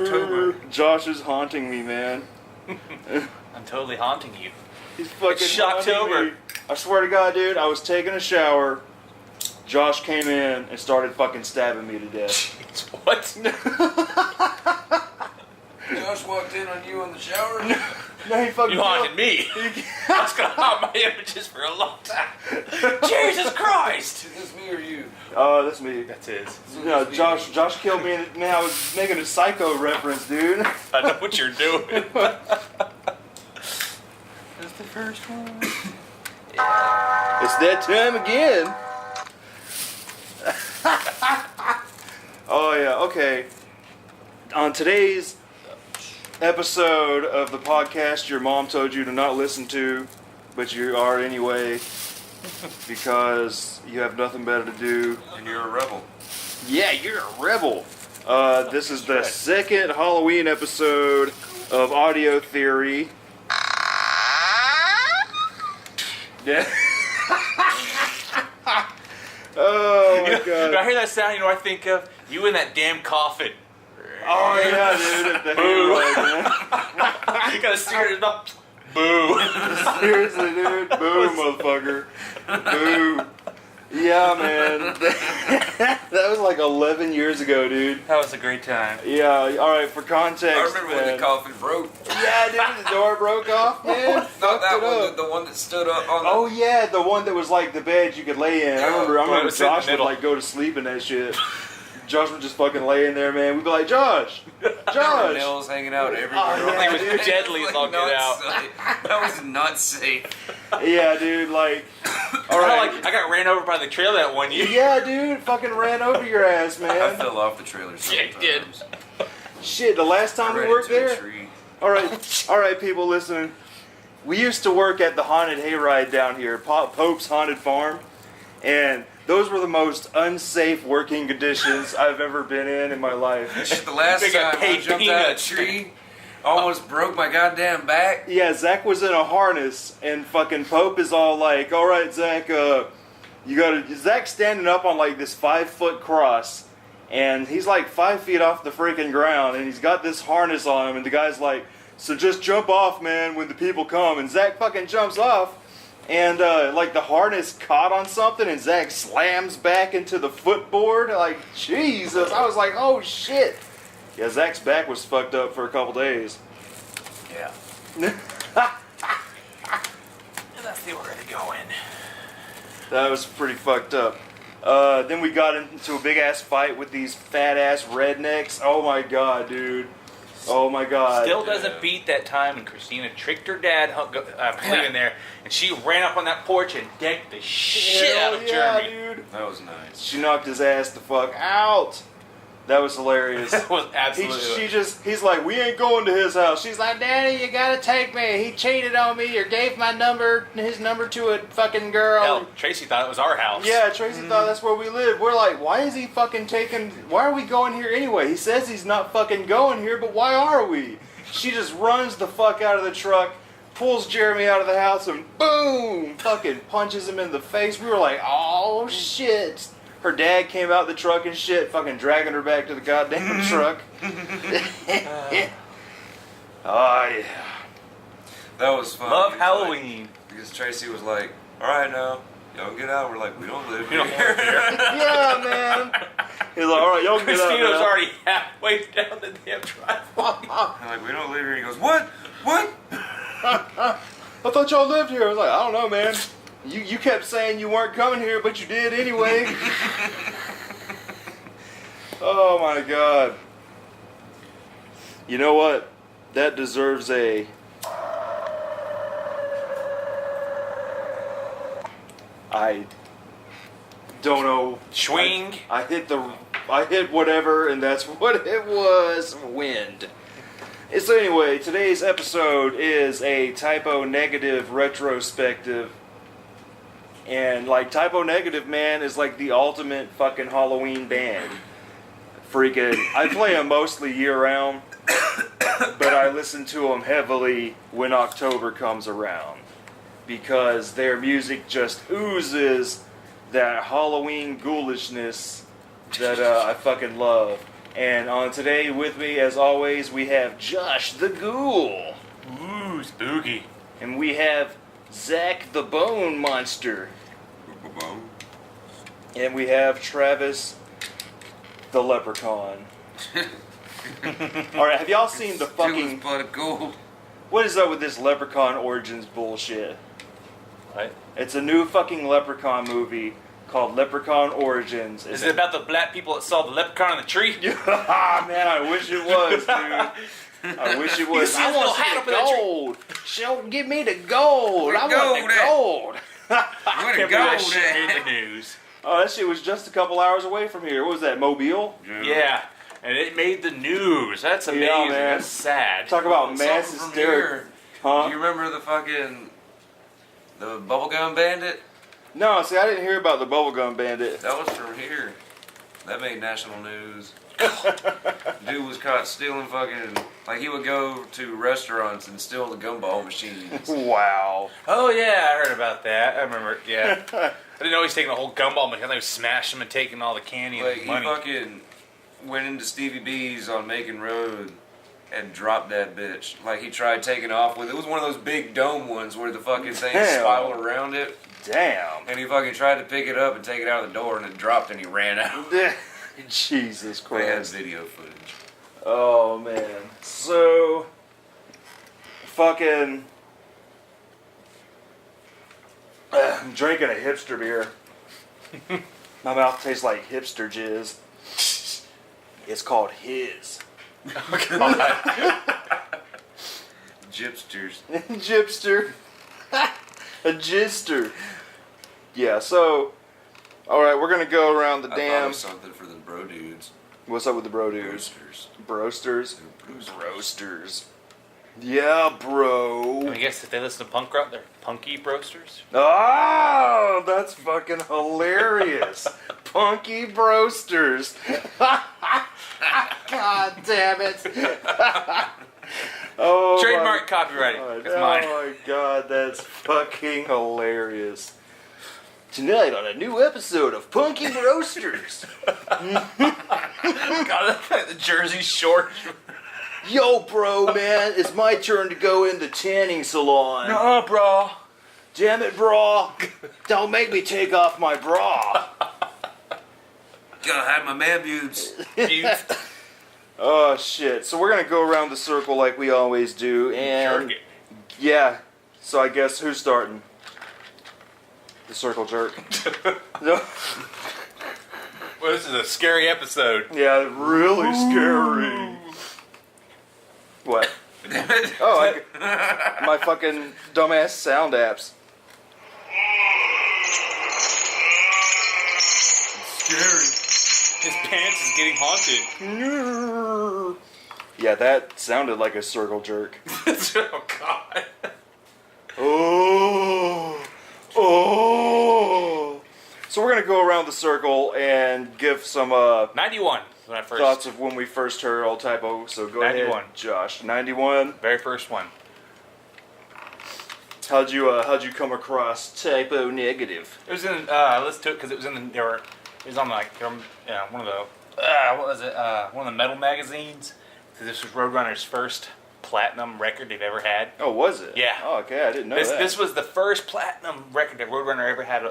October. Josh is haunting me, man. I'm totally haunting you. He's fucking It's haunting Shocktober. me. I swear to God, dude, I was taking a shower. Josh came in and started fucking stabbing me to death. What? Josh walked in on you in the shower. No, he fucking You haunted me. I was gonna haunt my images for a long time. Jesus Christ! Is this me or you? Oh, that's me. That's his. No, Josh killed me. And, man, I was making a Psycho reference, dude. I know what you're doing. That's the first one. It's that time again. Oh yeah, okay. On today's episode of the podcast your mom told you to not listen to, but you are anyway, because you have nothing better to do. And you're a rebel. Yeah, you're a rebel. This is the second Halloween episode of Audio Theory. Yeah. Oh my God. When I hear that sound, you know what I think of? You in that damn coffin. Oh yeah, dude. At the You gotta steer it up. Boo. Seriously, dude. Boo, motherfucker. Boo. Yeah, man. That was like 11 years ago, dude. That was a great time. Yeah, alright, for context. I remember when the coffin broke. Yeah, dude, the door broke off, man. Not Fucked that it one, up. the one that stood up on Oh yeah, the one that was like the bed you could lay in. I remember it was in the Josh would middle. like go to sleep in that shit. Josh would just fucking lay in there, man. We'd be like, Josh! the Josh! nails hanging out everywhere. Oh, yeah, It was dude. deadly as all get not out. safe. That was not safe. Yeah, dude, like... I Alright. got ran over by the trailer that one year. Yeah, dude, fucking ran over your ass, I man. fell off the trailer Yeah, you did. sometimes. Shit, the last time we Ran worked into a there... tree. Alright, people, listen. We used to work at the haunted hayride down here, Pope's Haunted Farm, and those were the most unsafe working conditions I've ever been in my life. Shit, the last They got time I paid jumped out of a peanuts. tree, almost broke my goddamn back. Yeah, Zach was in a harness, and fucking Pope is all like, alright, Zach, Zach's standing up on like this 5-foot cross, and he's like 5 feet off the freaking ground, and he's got this harness on him, and the guy's like, so just jump off, man, when the people come, and Zach fucking jumps off, and like the harness caught on something, and Zach slams back into the footboard, like, Jesus, I was like, oh shit. Yeah, Zach's back was fucked up for a couple days. Yeah. And that's the order to go in. That was pretty fucked up. Then we got into a big ass fight with these fat ass rednecks. Oh my God, dude. Oh my God. Still doesn't beat that time when Christina tricked her dad in there, and she ran up on that porch and decked the shit out of yeah, Jeremy. dude. That was nice. She knocked his ass the fuck out. That was hilarious. That was absolutely. He's like, we ain't going to his house. She's like, Daddy, you gotta take me. He cheated on me or gave his number to a fucking girl. Hell, Tracy thought it was our house. Yeah, Tracy thought that's where we live. We're like, why is he fucking why are we going here anyway? He says he's not fucking going here, but why are we? She just runs the fuck out of the truck, pulls Jeremy out of the house, and boom, fucking punches him in the face. We were like, oh shit. Her dad came out the truck and shit, fucking dragging her back to the goddamn truck. Oh yeah. That was fun. Love He was Halloween. Like, because Tracy was like, alright now, y'all get out. We're like, we don't live You here. don't live here. Yeah, man. He's like, all right, y'all get out Christina's now. already halfway down the damn driveway. I'm like, we don't live here. He goes, what? What? I thought y'all lived here. I was like, I don't know, man. You kept saying you weren't coming here, but you did anyway. Oh my God. You know what? That deserves a... I don't know. Swing. I hit whatever, and that's what it was. Wind. So anyway, today's episode is a typo negative retrospective. And like Typo Negative, man, is like the ultimate fucking Halloween band. Freaking, I play them mostly year round, but I listen to them heavily when October comes around. Because their music just oozes that Halloween ghoulishness that I fucking love. And on today with me, as always, we have Josh the Ghoul. Ooh, spooky. And we have Zack the Bone Monster. And we have Travis the Leprechaun. Alright, have y'all seen the fucking... Pot of gold. What is up with this Leprechaun Origins bullshit? What? It's a new fucking Leprechaun movie called Leprechaun Origins. Is it about the black people that saw the leprechaun on the tree? Ah, man, I wish it was, dude. I wish it was. see I a little want hat to up see in the that tree? gold. She'll give me the gold. Where I the want the gold. Where to Can't believe go that shit there? made the news. Oh, that shit was just a couple hours away from here. What was that, Mobile? Yeah, and it made the news. That's amazing. Yeah, man. That's sad. Talk about mass Something from hysteria. here. Huh? Do you remember the bubblegum bandit? No, see, I didn't hear about the Bubblegum Bandit. That was from here. That made national news. Dude was caught stealing fucking... Like, he would go to restaurants and steal the gumball machines. Wow. Oh yeah, I heard about that. I remember. Yeah, I didn't know he was taking the whole gumball machine. They was smashing them and taking all the candy Like, and he money. fucking went into Stevie B's on Macon Road and dropped that bitch. Like, he tried taking off with it. It was one of those big dome ones where the fucking thing Damn. spiraled around it. Damn. And he fucking tried to pick it up and take it out of the door, and it dropped, and he ran out. Jesus They had Christ. video footage. Oh, man. So, fucking... I'm drinking a hipster beer. My mouth tastes like hipster jizz. It's called His. Oh god. Gypsters. Gypster. A jister. Yeah, so... Alright, we're gonna go around the I thought it damn... was something for the bro dudes. What's up with the bro dudes? Roasters. Broasters? Roasters. Yeah, bro. I guess if they listen to punk rock, they're punky broasters. Oh, that's fucking hilarious. Punky Broasters. God damn it. Oh, Trademark my copyrighted. God. It's mine. Oh my god, that's fucking hilarious. Tonight on a new episode of Punky Roasters. God, the Jersey Shore. Yo, bro, man, it's my turn to go in the tanning salon. No, bro. Damn it, bra. Don't make me take off my bra. Gotta hide my man boobs. Oh, shit. So we're going to go around the circle like we always do. And Jerk it. yeah, so I guess who's starting? The circle jerk. No. Well, this is a scary episode. Yeah, really scary. What? Oh, my fucking dumbass sound apps. Scary. His pants is getting haunted. Yeah, that sounded like a circle jerk. Oh god. Oh. Oh. So we're going to go around the circle and give some 91 when I first. thoughts of when we first heard Old Typo. So go 91. ahead, Josh. 91. Very first one. How'd you come across Typo Negative? It was in. I listened to it because it was in the. It was on like one of the. What was it? One of the metal magazines. This was Roadrunner's first platinum record they've ever had. Oh, was it? Yeah. Oh, okay. I didn't know This that. this was the first platinum record that Roadrunner ever had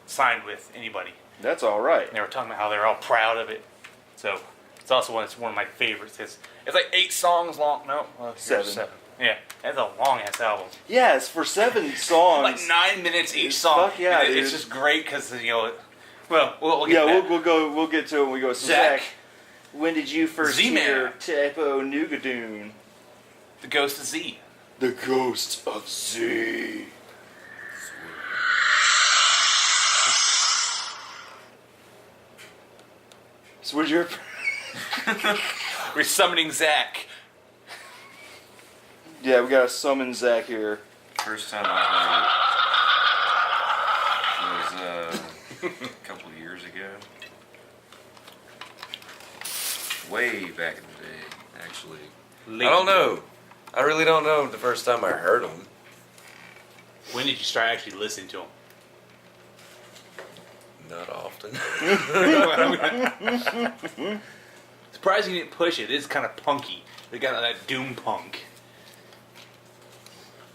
signed with anybody. That's all right. And they were talking about how they're all proud of it. So it's also one of my favorites. It's like 8 songs long. No, well, here's 7. Yeah, that's a long ass album. Yeah, it's for 7 songs. Like 9 minutes each song. Fuck yeah, And it's dude. just great because Well, we'll get Yeah, to that. we'll get to it when we go. So Zach. Zach, when did you first Z-Man. hear Typo Nugadoon? The Ghost of Z. The Ghost of Z. So what's your... We're summoning Zach. Yeah, we gotta summon Zach here. First time I heard it was a couple of years ago. Way back in the day, actually. I don't know. I really don't know the first time I heard them. When did you start actually listening to him? Not often. Surprising you didn't push it. It's kind of punky. They got that doom punk.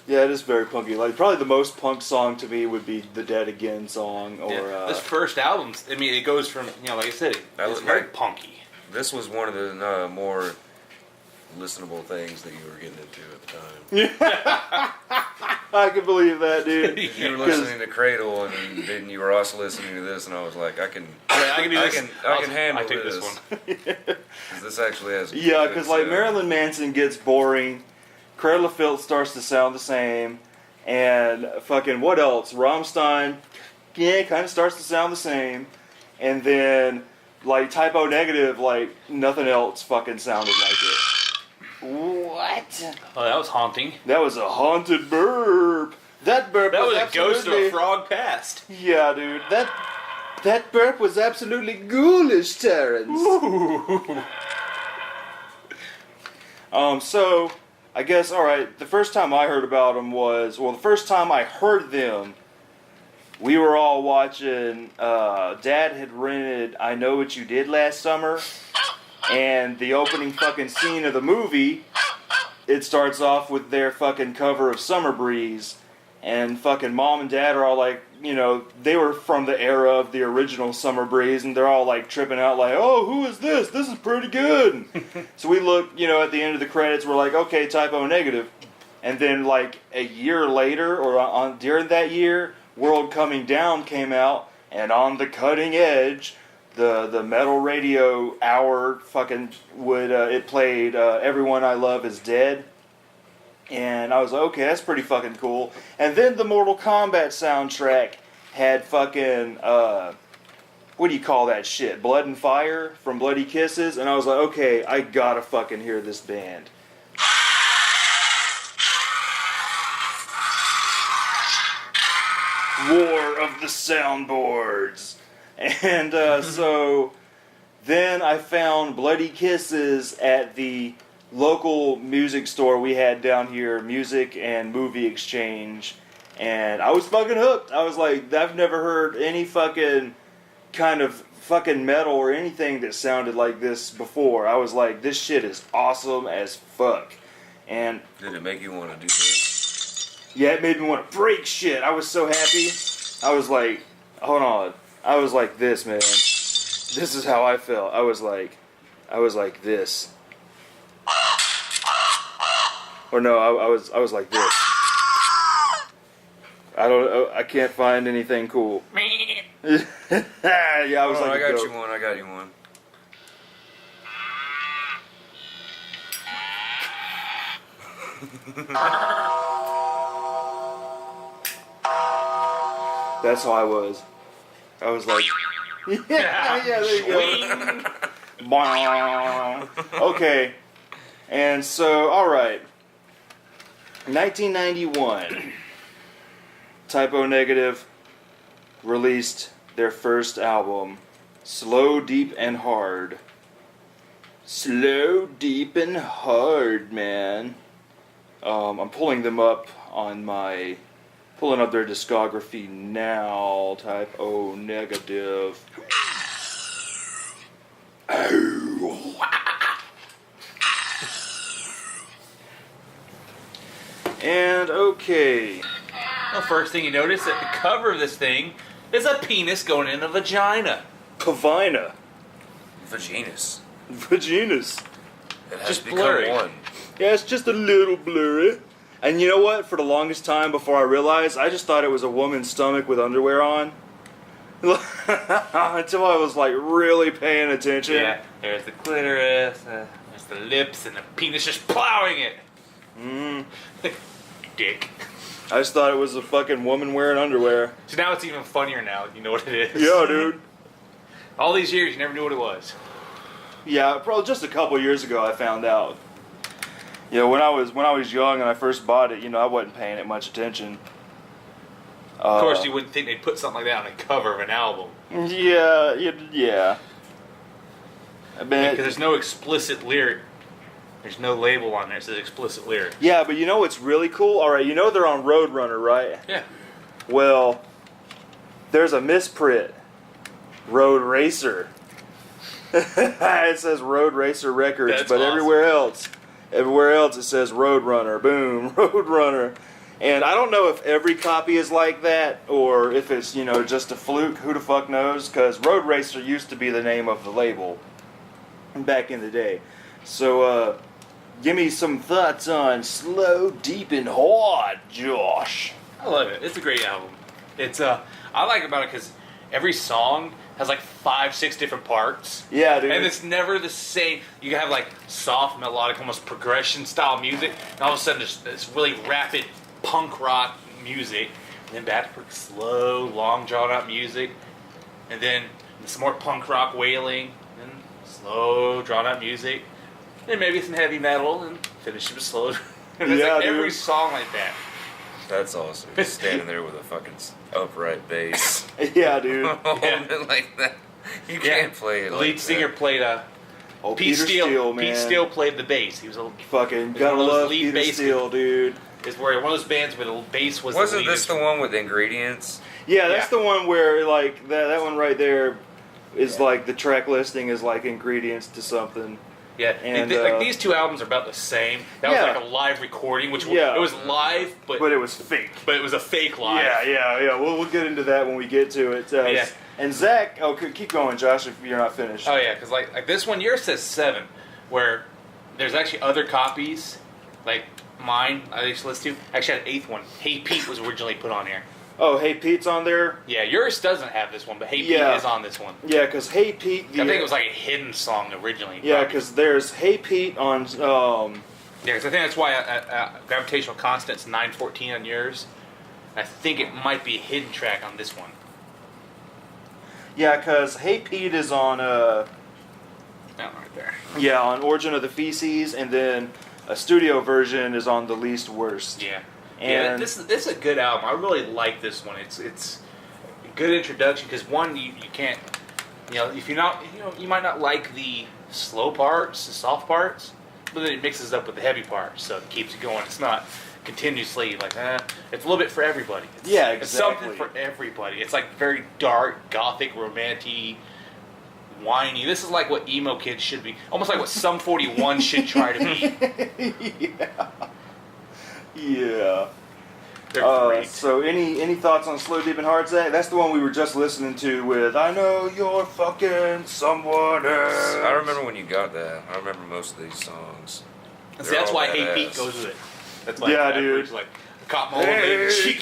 Yeah, it is very punky. Like, probably the most punk song to me would be the Dead Again song, or This first album, I mean, it goes from, like I said, it's very punky. This was one of the more listenable things that you were getting into at the time. I can believe that, dude. You were listening to Cradle, and then you were also listening to this, and I was like, I can I can handle I take this. one. 'Cause this actually has. Yeah, because like Marilyn Manson gets boring, Cradle of Filth starts to sound the same, and fucking what else? Rammstein, kind of starts to sound the same, and then like Typo Negative, like nothing else fucking sounded like it. What? Oh, that was haunting. That was a haunted burp. That burp. That was a absolutely... ghost of a frog past. Yeah, dude. That burp was absolutely ghoulish, Terrence. So I guess alright, the first time I heard about them was the first time I heard them, we were all watching Dad had rented I Know What You Did Last Summer, and the opening fucking scene of the movie, it starts off with their fucking cover of Summer Breeze. And fucking Mom and Dad are all like, they were from the era of the original Summer Breeze, and they're all like tripping out like, oh, who is this? This is pretty good. So we look, at the end of the credits, we're like, okay, Typo Negative. And then like a year later, or during that year, World Coming Down came out, and On the Cutting Edge, the metal radio hour fucking it played Everyone I Love Is Dead. And I was like, okay, that's pretty fucking cool. And then the Mortal Kombat soundtrack had fucking, what do you call that shit? Blood and Fire from Bloody Kisses. And I was like, okay, I gotta fucking hear this band. War of the Soundboards. And so then I found Bloody Kisses at the local music store we had down here, Music and Movie Exchange, and I was fucking hooked. I was like, I've never heard any fucking kind of fucking metal or anything that sounded like this before. I was like, this shit is awesome as fuck. And did it make you want to do this? Yeah, it made me want to break shit. I was so happy. I was like, hold on. I was like this, man. This is how I felt. I was like this. Or no, I was like this. I can't find anything cool. Yeah, I was like, I got you one. That's how I was. I was like, yeah, there you go. Okay, and so, alright. 1991, Typo Negative released their first album, Slow, Deep, and Hard. Slow, Deep, and Hard, man. I'm pulling them up on pulling up their discography now. Typo Negative. And okay. Well, first thing you notice that the cover of this thing is a penis going in a vagina. Pavina. Vaginas. Vaginas. It has Just become blurry. one. Yeah, it's just a little blurry. And you know what? For the longest time before I realized, I just thought it was a woman's stomach with underwear on. Until I was like really paying attention. Yeah, there's the clitoris, there's the lips, and the penis just plowing it. Dick. I just thought it was a fucking woman wearing underwear. So now it's even funnier now. You know what it is. Yeah, dude. All these years, you never knew what it was. Yeah, probably just a couple years ago I found out. You know, when I was young and I first bought it, I wasn't paying it much attention. Of course, you wouldn't think they'd put something like that on the cover of an album. Yeah. I mean, Because there's no explicit lyric. There's no label on there that says explicit lyric. yeah, but you know what's really cool? Alright, they're on Roadrunner, right? Yeah. Well, there's a misprint. Road Racer. It says Road Racer Records, That's but awesome. everywhere else it says Roadrunner. Boom, Roadrunner. And I don't know if every copy is like that or if it's, just a fluke. Who the fuck knows? Because Road Racer used to be the name of the label back in the day. So, give me some thoughts on Slow, Deep, and Hard, Josh. I love it. It's a great album. It's I like about it because every song has like 5-6 different parts. Yeah, dude. And it's never the same. You can have like soft, melodic, almost progression style music, and all of a sudden there's this really rapid punk rock music, and then back to slow, long drawn out music, and then some more punk rock wailing, and then slow drawn out music, and then maybe some heavy metal, and finish with slow. And it's Yeah, like every dude. song like that. That's awesome. Just standing there with a fucking upright bass. Yeah, dude. Like that. You can't play it The like lead singer that. played Oh, Pete Peter Steele. Steele, man. Pete Steele played the bass. He was a Fucking It's gotta one of those love lead Peter bass Steele, dude. is where one of those bands where the bass was Wasn't the lead this the one with ingredients? Yeah, that's Yeah. the one where like that one right there is like the track listing is like ingredients to something. Yeah, And, like these two albums are about the same. That Yeah. was like a live recording, which Yeah. it was live, but But it was fake. it was a fake live. Yeah. We'll get into that when we get to it. Yeah. And Zach, keep going, Josh, if you're not finished. Oh yeah, because like this one yours says 7, where there's actually other copies, like mine I used to listen to. Actually, had an 8th one. Hey Pete was originally put on here. Oh, Hey Pete's on there. Yeah, yours doesn't have this one, but Hey Pete Yeah. is on this one. Yeah, because Hey Pete. I think it was like a hidden song originally. Yeah, probably. because there's Hey Pete on. Yeah, because I think that's why Gravitational Constant's 914 on yours. I think it might be a hidden track on this one. Yeah, because Hey Pete is on. That one right there. Yeah, on Origin of the Feces, and then a studio version is on The Least Worst. Yeah. And Yeah, this is a good album. I really like this one. It's a good introduction because one you can't if you're not you might not like the slow parts, the soft parts, but then it mixes up with the heavy parts, so it keeps it going. It's not continuously like it's a little bit for everybody. It's, Yeah, It's something exactly. for everybody. It's like very dark, gothic, romantic, whiny. This is like what emo kids should be. Almost like what Sum 41 should try to be. Yeah. They're great. So any thoughts on Slow, Deep, and Hard, Zach? That's the one we were just listening to with I Know You're Fucking Someone Else. I remember when you got that. I remember most of these songs. See, They're that's all why Hey badass. Pete goes with it. That's why Yeah, that's dude. where he's like, caught my old Hey, lady cheek.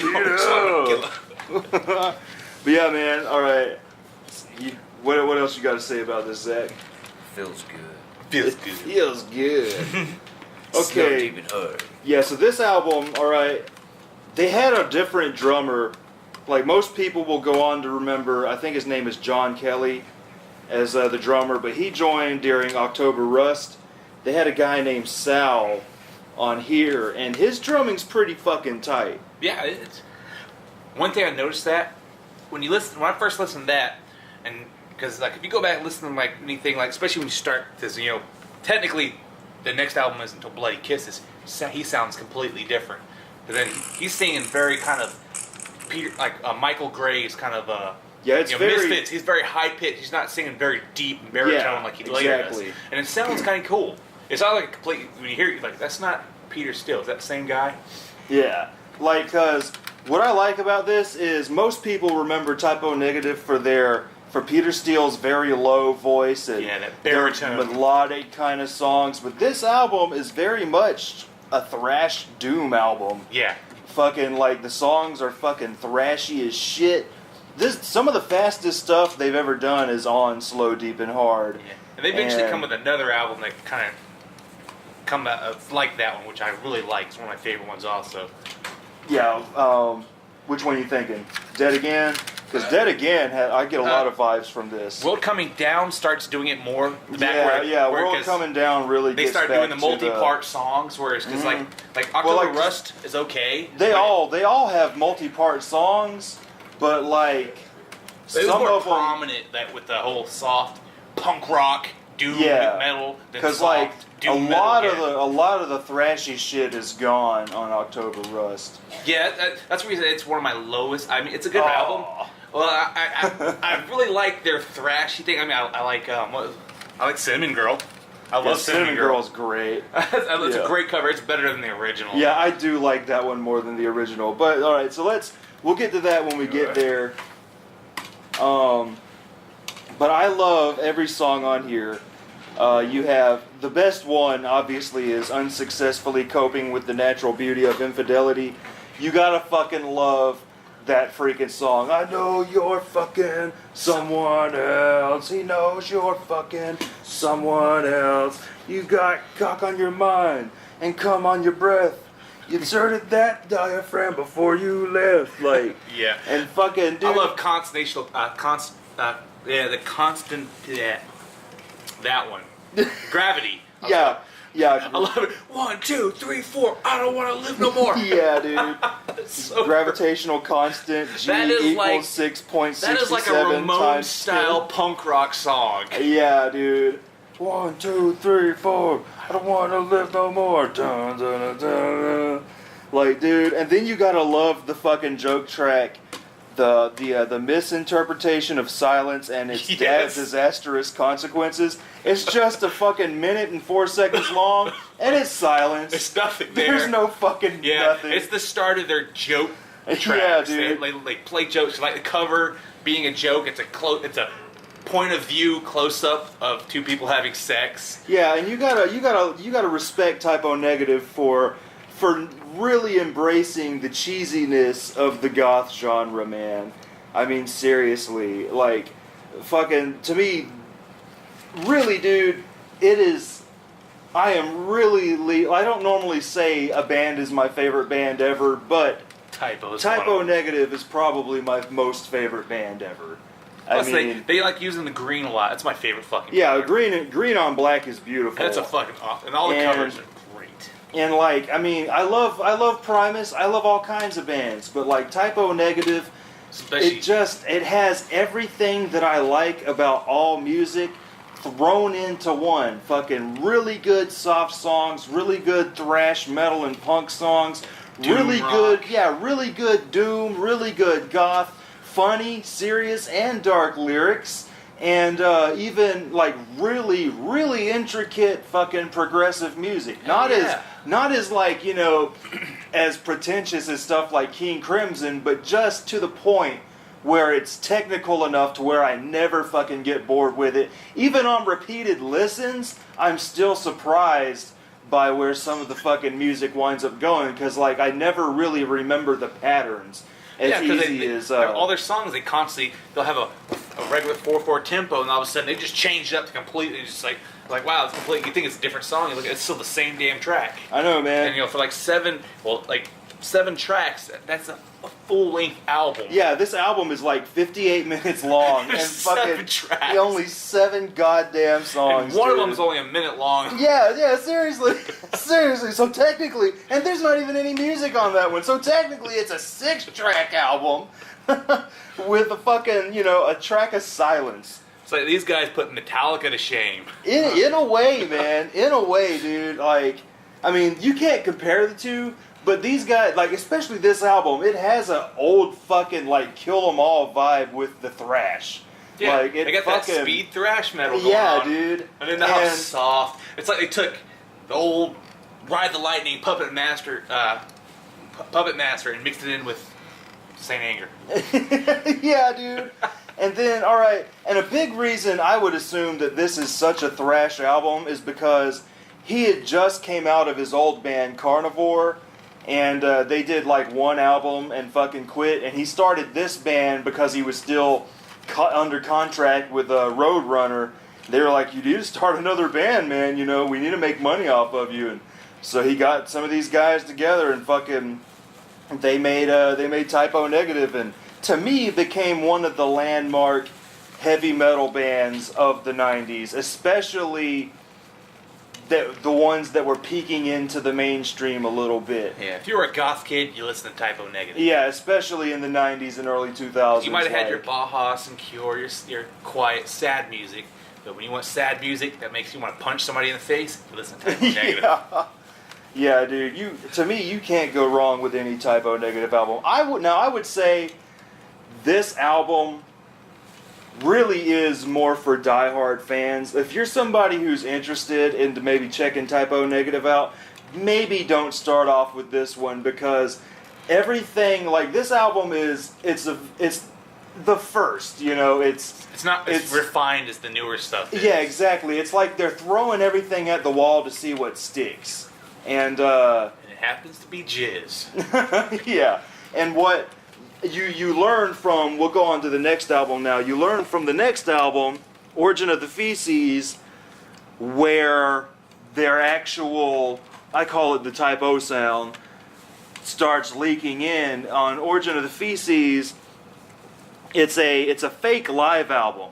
But yeah, man, alright. What else you got to say about this, Zach? Feels good. Feels It good. feels good. Slow, Okay. deep, and hard. Yeah, so this album, alright, they had a different drummer. Like, most people will go on to remember, I think his name is John Kelly as the drummer, but he joined during October Rust. They had a guy named Sal on here, and his drumming's pretty fucking tight. Yeah, it's one thing I noticed that when I first listened to that, and because like if you go back and listen to like anything like especially when you start this, technically the next album isn't until Bloody Kisses. He sounds completely different, but then he's singing very kind of Peter Michael Gray's kind of Yeah, it's very... Misfits. He's very high pitched. He's not singing very deep and baritone Yeah, like he later exactly. does, and it sounds kind of cool. It's not like a complete when you hear it, like that's not Peter Steele. Is that the same guy? Yeah, like, because what I like about this is most people remember Typo Negative for Peter Steele's very low voice and Yeah, that their baritone. melodic kind of songs, but this album is very much a thrash doom album. Yeah. Fucking, like, the songs are fucking thrashy as shit. Some of the fastest stuff they've ever done is on Slow, Deep, and Hard. Yeah. And they eventually And- come with another album that kind of come out like that one, which I really like. It's one of my favorite ones also. Yeah, which one are you thinking? Dead Again? Because Dead Again, I get a lot of vibes from this. World Coming Down starts doing it more. Where World 'cause Coming Down really They gets start back doing the to multi-part songs, whereas because like October Well, like, Rust is okay. They but all have multi-part songs, but like it was some more of them, prominent that with the whole soft punk rock doom Yeah. metal. because like a lot of of the thrashy shit is gone on October Rust. that's the reason it's one of my lowest. I mean, it's a good Aw. album. Well, I really like their thrashy thing. I mean, I like I like Cinnamon Girl. I love Cinnamon Girl's great. It's a great cover. It's better than the original. Yeah, I do like that one more than the original. But all right, so we'll get to that when we get there. But I love every song on here. You have the best one, obviously, is Unsuccessfully Coping with the Natural Beauty of Infidelity. You gotta fucking love that freaking song. I know you're fucking someone else. He knows you're fucking someone else. You got cock on your mind and cum on your breath. You inserted that diaphragm before you left. Like, yeah. And fucking, dude. I love that one. Gravity. Yeah. Yeah. I love it. 1, 2, 3, 4. I don't want to live no more. Yeah, dude. So gravitational constant G that is equals like 6.67 that is like a Ramones style punk rock song. Yeah, dude. 1, 2, 3, 4. I don't want to live no more. Dun, dun, dun, dun. Like, dude, and then you gotta love the fucking joke track, the misinterpretation of silence and its disastrous consequences. It's just a fucking minute and 4 seconds long, and it's silence. There's nothing there. There's no fucking nothing. It's the start of their joke tracks. Yeah, dude. They play jokes. Like the cover being a joke. It's a point of view close up of two people having sex. Yeah, and you gotta respect Typo Negative for really embracing the cheesiness of the goth genre, man. I mean, seriously, like, fucking, to me, really, dude, it is, I don't normally say a band is my favorite band ever, but Typo Negative is probably my most favorite band ever. Plus, they like using the green a lot. That's my favorite fucking color. color. Green on black is beautiful. That's a fucking awesome. And all the covers are great. And like, I mean, I love Primus. I love all kinds of bands, but like Typo Negative, it has everything that I like about all music thrown into one. Fucking really good soft songs, really good thrash metal and punk songs, really good doom, really good goth, funny, serious, and dark lyrics, and even like really, really intricate fucking progressive music. Not as like, you know, as pretentious as stuff like King Crimson, but just to the point where it's technical enough to where I never fucking get bored with it. Even on repeated listens, I'm still surprised by where some of the fucking music winds up going, because like I never really remember the patterns. All their songs, they'll have a regular 4/4 tempo, and all of a sudden they just change it up to completely, just like wow, it's completely. You think it's a different song, you look, it's still the same damn track. I know, man. And you know, for like 7 tracks, that's a full-length album. Yeah, this album is like 58 minutes long, and fucking 7 tracks. Only 7 goddamn songs. And one of them is only a minute long. Yeah, seriously. So technically, and there's not even any music on that one, so technically it's a 6-track album with a fucking, you know, a track of silence. It's like these guys put Metallica to shame. In a way, man. In a way, dude. Like, I mean, you can't compare the two, but these guys, like, especially this album, it has an old fucking, like, Kill 'Em All vibe with the thrash. Yeah, like, they got that speed thrash metal going on. Dude. And then how soft. It's like they took the old Ride the Lightning Puppet Master and mixed it in with Saint Anger. Yeah, dude. And then, alright, and a big reason I would assume that this is such a thrash album is because he had just came out of his old band Carnivore, and they did like one album and fucking quit, and he started this band because he was still under contract with Roadrunner. They were like, you need to start another band, man, you know, we need to make money off of you. And so he got some of these guys together and fucking they made Typo Negative, and to me became one of the landmark heavy metal bands of the 90s, especially the ones that were peeking into the mainstream a little bit. Yeah, if you were a goth kid, you listen to Typo Negative. Yeah, especially in the 90s and early 2000s. You might have had your Bauhaus and Cure, your quiet, sad music, but when you want sad music that makes you want to punch somebody in the face, you listen to Typo Negative. Yeah, dude. To me, you can't go wrong with any Typo Negative album. I would say this album really is more for diehard fans. If you're somebody who's interested into maybe checking Typo Negative out, maybe don't start off with this one, because everything, like, this album it's the first, you know, it's not as refined as the newer stuff is. Yeah, exactly. It's like they're throwing everything at the wall to see what sticks. And it happens to be jizz. yeah. And what you learn from, we'll go on to the next album now, you learn from the next album, Origin of the Feces, where their actual, I call it the Type O sound, starts leaking in. On Origin of the Feces, it's a fake live album.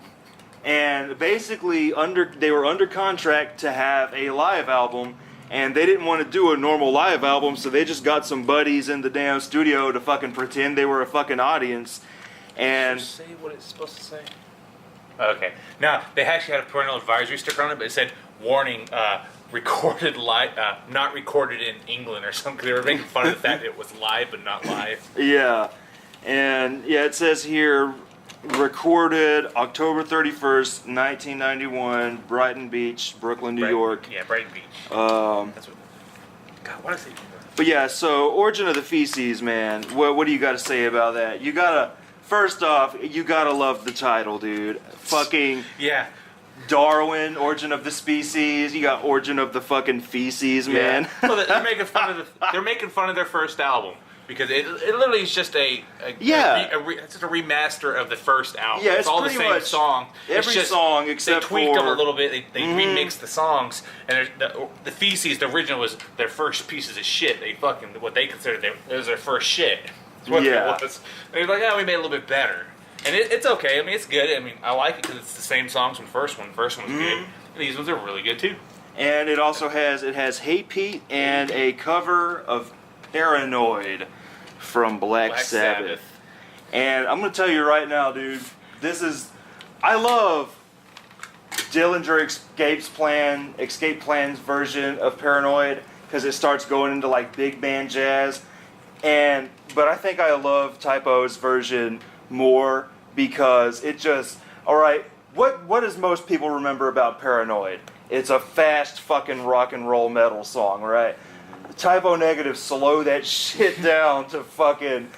And basically they were under contract to have a live album, and they didn't want to do a normal live album, so they just got some buddies in the damn studio to fucking pretend they were a fucking audience. And say what it's supposed to say. Okay. Now, they actually had a parental advisory sticker on it, but it said, warning, recorded live, not recorded in England or something. They were making fun of the fact that it was live but not live. Yeah. And yeah, it says here, recorded October 31st, 1991, Brighton Beach, Brooklyn, New York. Yeah, Brighton Beach. That's what. God, what is it? But yeah, so Origin of the Feces, man. What do you got to say about that? You gotta, first off, you gotta love the title, dude. Fucking yeah. Darwin, Origin of the Species. You got Origin of the fucking Feces, man. Yeah. Well, they're making fun of their first album. Because it literally is just it's just a remaster of the first album. Yeah, it's all the pretty same much song. Every song except they tweaked for them a little bit. They remixed the songs, and the Feces, the original, was their first pieces of shit. They fucking what they considered it was their first shit. That's what it was. And they're like, we made it a little bit better, and it's okay. I mean, it's good. I mean, I like it because it's the same songs from the first one. The first one was good. And these ones are really good too. And it also has Hey Pete and a cover of Paranoid from Black Sabbath. And I'm going to tell you right now, dude, I love Dillinger Escape Plan's version of Paranoid, because it starts going into like big band jazz. But I think I love Typo's version more, because it just, alright, what does most people remember about Paranoid? It's a fast fucking rock and roll metal song, right? Typo Negative slow that shit down to fucking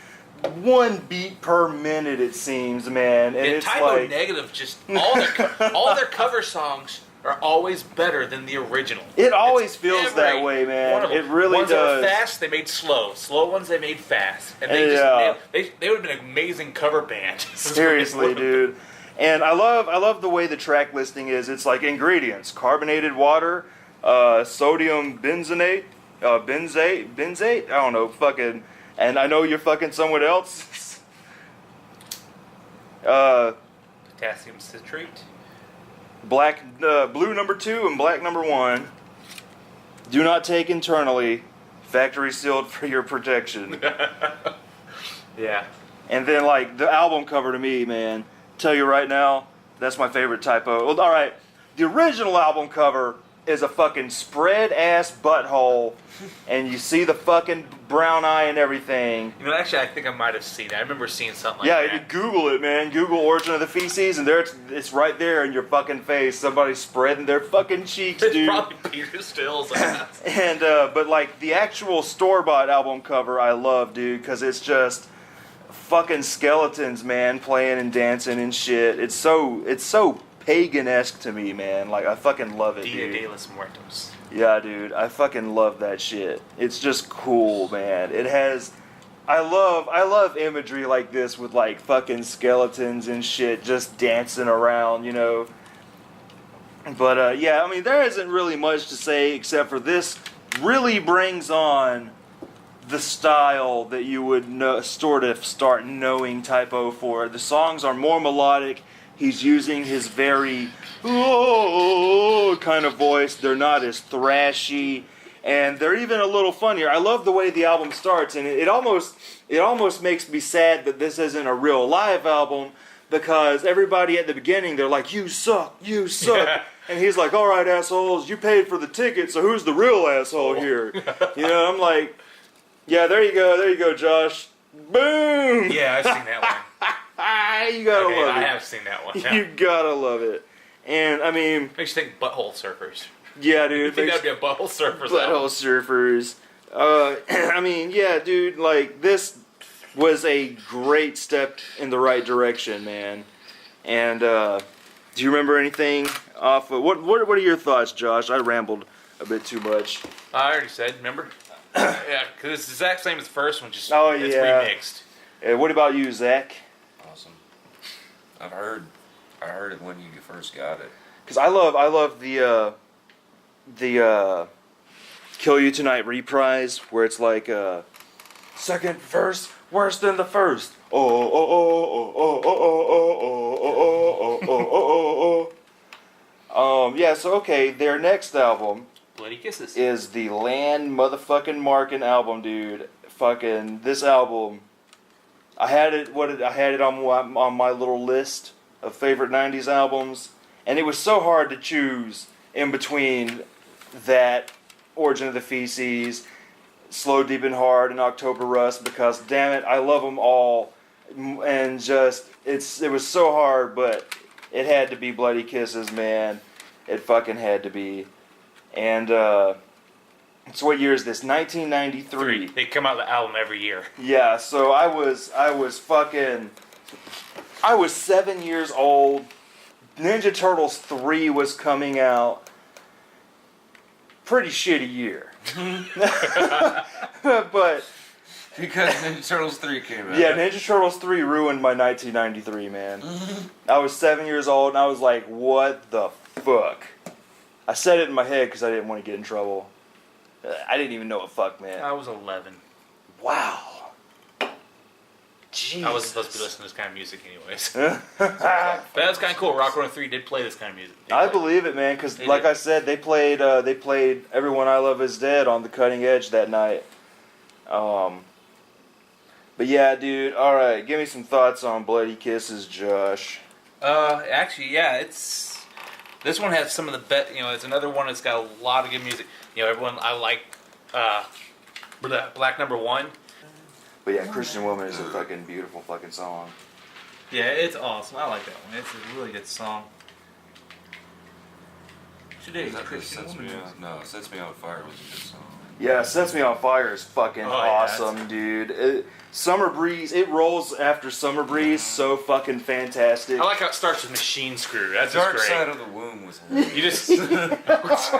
1 beat per minute, it seems, man. And it's Typo like Negative, just all their cover songs are always better than the original. It always feels that way, man. It really ones does. That were fast, they made slow. Slow ones, they made fast. And they they would have been an amazing cover band. Seriously, dude. And I love the way the track listing is. It's like ingredients: carbonated water, sodium benzonate. Benzate? I don't know, fucking, and I know you're fucking someone else. Potassium citrate. Blue number 2 and black number 1. Do not take internally. Factory sealed for your protection. Yeah. And then, like, the album cover to me, man, tell you right now, that's my favorite Typo. Well, alright, the original album cover is a fucking spread-ass butthole, and you see the fucking brown eye and everything. You know, actually, I think I might have seen it. I remember seeing something like that. Yeah, you Google it, man. Google Origin of the Feces, and it's right there in your fucking face. Somebody spreading their fucking cheeks, dude. It's probably Peter Stills' ass. And, but, like, the actual store-bought album cover I love, dude, because it's just fucking skeletons, man, playing and dancing and shit. It's so pagan-esque to me, man. Like, I fucking love it, Dia dude. de los Muertos. Yeah, dude. I fucking love that shit. It's just cool, man. It has... I love imagery like this with, like, fucking skeletons and shit just dancing around, you know. But, yeah, I mean, there isn't really much to say except for this really brings on the style that you would sort of start knowing Typo for. The songs are more melodic. He's using his very kind of voice. They're not as thrashy, and they're even a little funnier. I love the way the album starts, and it almost makes me sad that this isn't a real live album, because everybody at the beginning, they're like, you suck, yeah. And he's like, all right, assholes, you paid for the ticket, so who's the real asshole here? You know, I'm like, yeah, there you go, Josh. Boom! Yeah, I've seen that one. You gotta Okay, love I it. have seen that one. Yeah. You gotta love it. And I mean, Makes you think Butthole Surfers. yeah, You dude. think that'd be a Butthole Surfers Butthole Surfers. I mean, yeah, dude. Like this was a great step in the right direction, man. And do you remember anything off of what are your thoughts, Josh? I rambled a bit too much. I already said, remember? Yeah, because it's the exact same as the first one, just Oh, it's yeah. remixed. What about you, Zach? Awesome. I heard it when you first got it. Because I love the "Kill You Tonight" reprise where it's like second verse worse than the first. Yeah. So okay, their next album Bloody Kisses. is the Land motherfucking Markin album, dude. Fucking this album. I had it on my little list of favorite 90s albums, and it was so hard to choose in between that, Origin of the Feces, Slow, Deep and Hard, and October Rust, because damn it, I love them all, and just it was so hard, but it had to be Bloody Kisses, man. It fucking had to be. And so what year is this? 1993. They come out with the album every year. Yeah, so I was 7 years old. Ninja Turtles 3 was coming out. Pretty shitty year. But Because Ninja Turtles 3 came out. yeah, Ninja Turtles 3 ruined my 1993, man. I was 7 years old and I was like, what the fuck? I said it in my head because I didn't want to get in trouble. I didn't even know what fuck meant. I was 11. Wow. Jeez. I wasn't supposed to be listening to this kind of music anyways. But that's kind of cool. Rock Run 3 did play this kind of music. I believe it, man, because They like did. I said, they played "Everyone I Love Is Dead" on the Cutting Edge that night. But yeah, dude. All right, give me some thoughts on Bloody Kisses, Josh. Actually, yeah, this one has some of the best. It's another one that's got a lot of good music. Everyone I like. Black Number One. But yeah, Christian Woman is a fucking beautiful fucking song. Yeah, it's awesome. I like that one. It's a really good song. Today, Is that the Christian Sets Me Woman. On? No, Sets Me On Fire was a good song. Yeah, "Sets Me on Fire" is fucking Oh, yeah, awesome, dude. Summer Breeze, it rolls after Summer Breeze, so fucking fantastic. I like how it starts with Machine Screw. That's Dark just great. Side of the Womb was hilarious. You just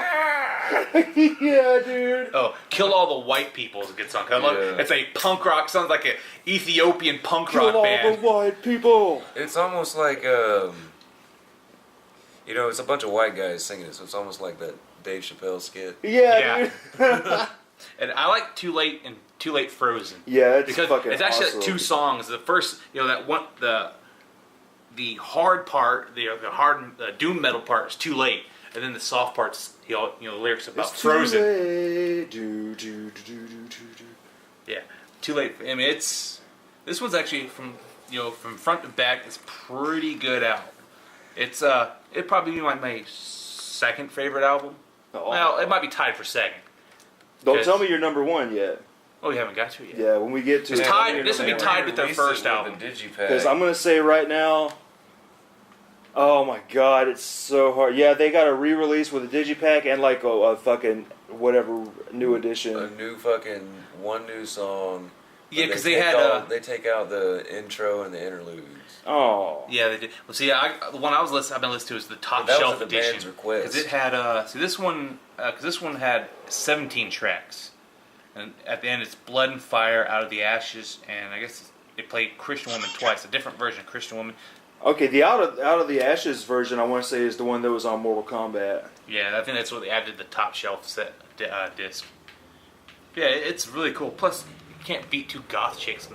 Yeah, dude. Kill All the White People is a good song. I love Yeah. It's a punk rock. Sounds like an Ethiopian punk Kill rock all band. the white people. It's almost like, it's a bunch of white guys singing it, so it's almost like that Dave Chappelle skit. Yeah, dude. And I like Too Late and Too Late Frozen. Yeah, it's Because fucking it's actually awesome. two songs. The first, that one, the hard part, the hard doom metal part is Too Late, and then the soft parts, the lyrics about It's too Frozen. late. Do, do, do, do, do, do. Yeah, Too Late. I mean, this one's actually from front to back. It's pretty good album. It's it'd probably be my second favorite album. Oh. Well, it might be tied for second. Don't Yes. tell me you're number one yet. Oh, you haven't got to it yet. Yeah, when we get to It's it. tied. This would be tied with their Released it first with album. the Digipack. Because I'm going to say right now, oh my god, it's so hard. Yeah, they got a re-release with a Digipack and like a fucking whatever new edition. a new one new song. Yeah, But because they they take had. out- they take out the intro and the interludes. Oh. Yeah, they did. Well, see, the one I've been listening to is the top But that was shelf at the edition. band's request. Because it had this one had 17 tracks, and at the end it's Blood and Fire, Out of the Ashes, and I guess they played Christian Woman twice, a different version of Christian Woman. Okay, the Out of the Ashes version, I want to say, is the one that was on Mortal Kombat. Yeah, I think that's what they added the top shelf set disc. Yeah, it's really cool. Plus, you can't beat two goth chicks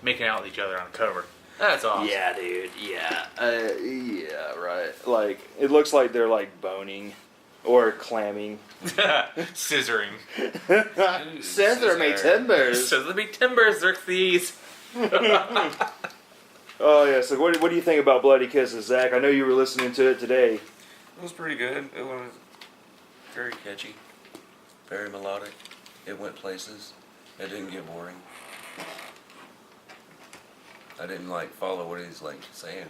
making out with each other on cover. That's awesome. Yeah, dude. Yeah. Yeah, right. Like, it looks like they're like boning or clamming. Scissoring. Scissor me timbers. So let me timbers, Xerxes. Oh yeah. So what do you think about Bloody Kisses, Zach? I know you were listening to it today. It was pretty good. It was very catchy, very melodic. It went places. It didn't get boring. I didn't like follow what he's like saying.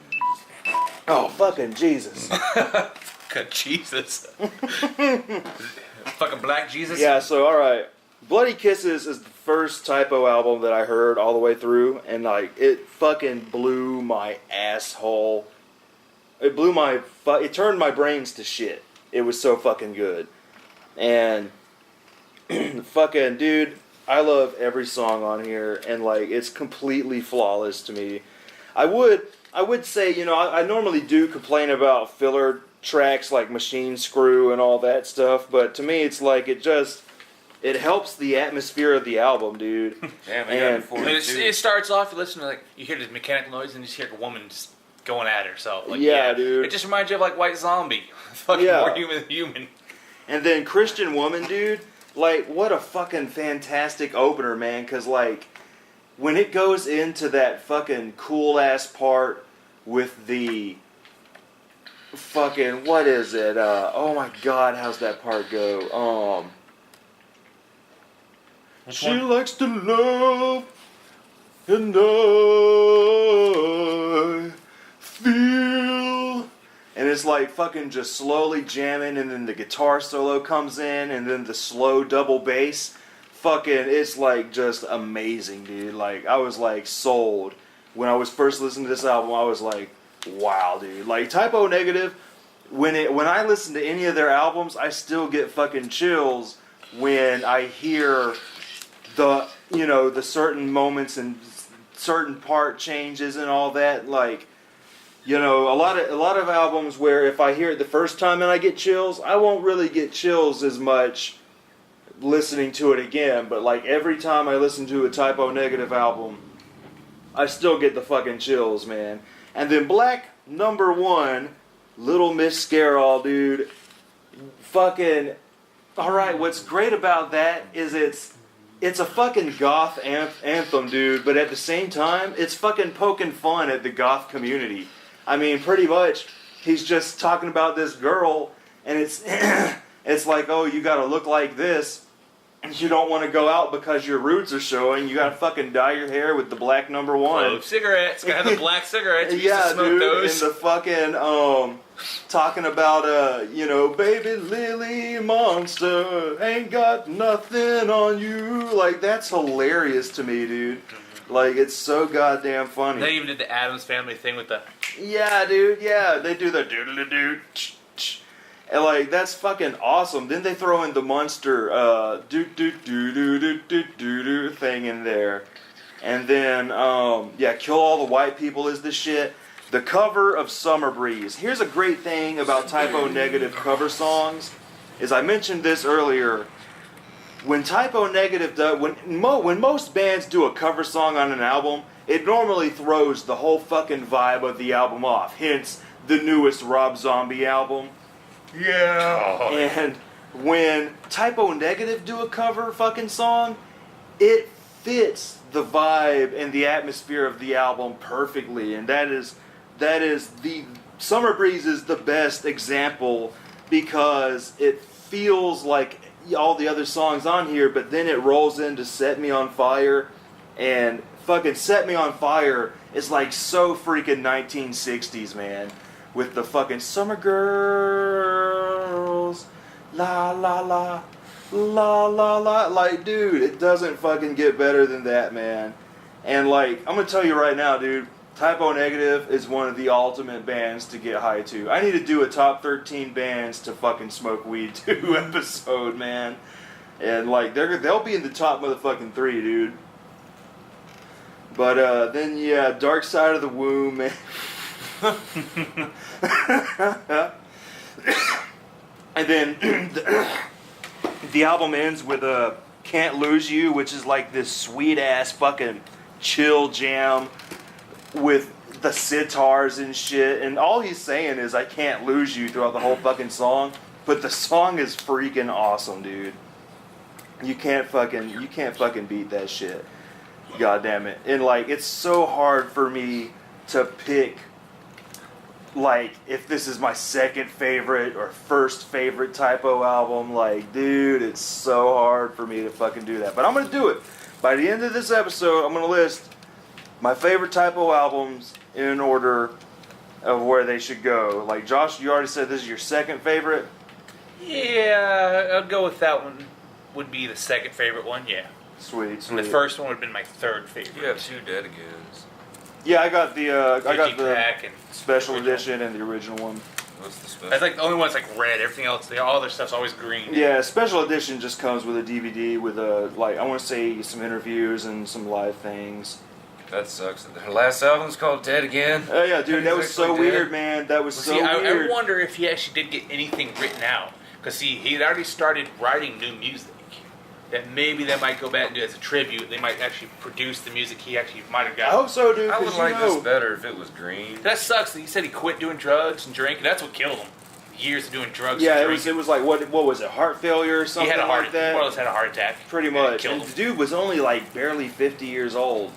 Oh, fucking Jesus. God, Jesus. Fucking Black Jesus. Yeah, so alright. Bloody Kisses is the first Typo album that I heard all the way through, and like, it fucking blew my asshole. It blew my, it turned my brains to shit. It was so fucking good. And, fucking, dude, I love every song on here, and like, it's completely flawless to me. I would say, you know, I normally do complain about filler tracks like Machine Screw and all that stuff, but to me it's like it helps the atmosphere of the album, dude. Damn, And- It starts off, you listen to like, you hear this mechanical noise and you just hear a woman just going at herself. Like, Yeah, dude. It just reminds you of like White Zombie. Fucking Yeah. more human than human. And then Christian Woman, dude, like, what a fucking fantastic opener, man, because like, when it goes into that fucking cool ass part with the fucking, what is it? Oh my god, how's that part go? Which She one? likes to love, and I feel. And it's like fucking just slowly jamming, and then the guitar solo comes in, and then the slow double bass. Fucking, it's like just amazing, dude. Like, I was like sold. When I was first listening to this album, I was like, wow, dude. Like, Typo Negative, when I listen to any of their albums, I still get fucking chills when I hear the, you know, the certain moments and certain part changes and all that. Like, you know, a lot of albums where if I hear it the first time and I get chills, I won't really get chills as much listening to it again. But like every time I listen to a Typo Negative album, I still get the fucking chills, man. And then Black #1, Little Miss Scarall, dude. Fucking, alright, what's great about that is it's a fucking goth anthem, dude, but at the same time, it's fucking poking fun at the goth community. I mean, pretty much, he's just talking about this girl, and it's it's like, oh, you gotta look like this, and you don't want to go out because your roots are showing. You gotta fucking dye your hair with the Black #1. Clove cigarettes. Gotta have the black cigarettes. You used Yeah, to smoke dude, those. and the fucking, talking about, you know, baby lily monster, ain't got nothing on you. Like, that's hilarious to me, dude. Like, it's so goddamn funny. They even did the Addams Family thing with the... Yeah, dude, yeah, they do the doodle-doo, and like, that's fucking awesome. Then they throw in the monster, do-do-do-do-do-do-do thing in there. And then, yeah, Kill All the White People is the shit. The cover of Summer Breeze. Here's a great thing about Typo Negative cover songs, is I mentioned this earlier. When Typo Negative does, when most bands do a cover song on an album, it normally throws the whole fucking vibe of the album off. Hence, the newest Rob Zombie album. Yeah. Oh, And when Typo Negative do a cover fucking song, it fits the vibe and the atmosphere of the album perfectly. And that is the Summer Breeze is the best example because it feels like all the other songs on here, but then it rolls into Set Me on Fire, and fucking Set Me on Fire is like so freaking 1960s, man, with the fucking summer girls, la la la, la la la, like, dude, it doesn't fucking get better than that, man. And like, I'm gonna tell you right now, dude, Typo Negative is one of the ultimate bands to get high to. I need to do a top 13 bands to fucking smoke weed to episode, man. And like, they'll be in the top motherfucking 3, dude. But then yeah, Dark Side of the Womb, man. And then the album ends with Can't Lose You, which is like this sweet ass fucking chill jam with the sitars and shit, and all he's saying is I can't lose you throughout the whole fucking song, but the song is freaking awesome, dude. You can't fucking beat that shit. God damn it. And like, it's so hard for me to pick like if this is my second favorite or first favorite Typo album. Like, dude, it's so hard for me to fucking do that. But I'm gonna do it. By the end of this episode, I'm gonna list my favorite typo albums in order of where they should go. Like Josh, you already said this is your second favorite. Yeah, I'll go with that one. Would be the second favorite one, yeah. Sweet, And sweet. the first one would have been my third favorite. You have 2 Dead Agains. Yeah, I got the Pack and special original. edition and the original one. What's the special? That's like the only one that's like red. Everything else, all their stuff's always green. Yeah, special edition just comes with a DVD with I want to say some interviews and some live things. That sucks. Their last album's called Dead Again. Oh yeah, dude, that was He's so actually weird, dead. man. That was Well, so see, weird. I wonder if he actually did get anything written out. Because he'd already started writing new music. That maybe they might go back and do it as a tribute. They might actually produce the music he actually might have I got. hope so, dude. I would 'cause like this better if it was green. That sucks. He said he quit doing drugs and drinking. That's what killed him. Years of doing drugs Yeah, and it drinking. was like what was it? Heart failure or something He had a heart like that. More or less had a heart attack. Pretty And it much. killed And him. the dude was only like barely 50 years old.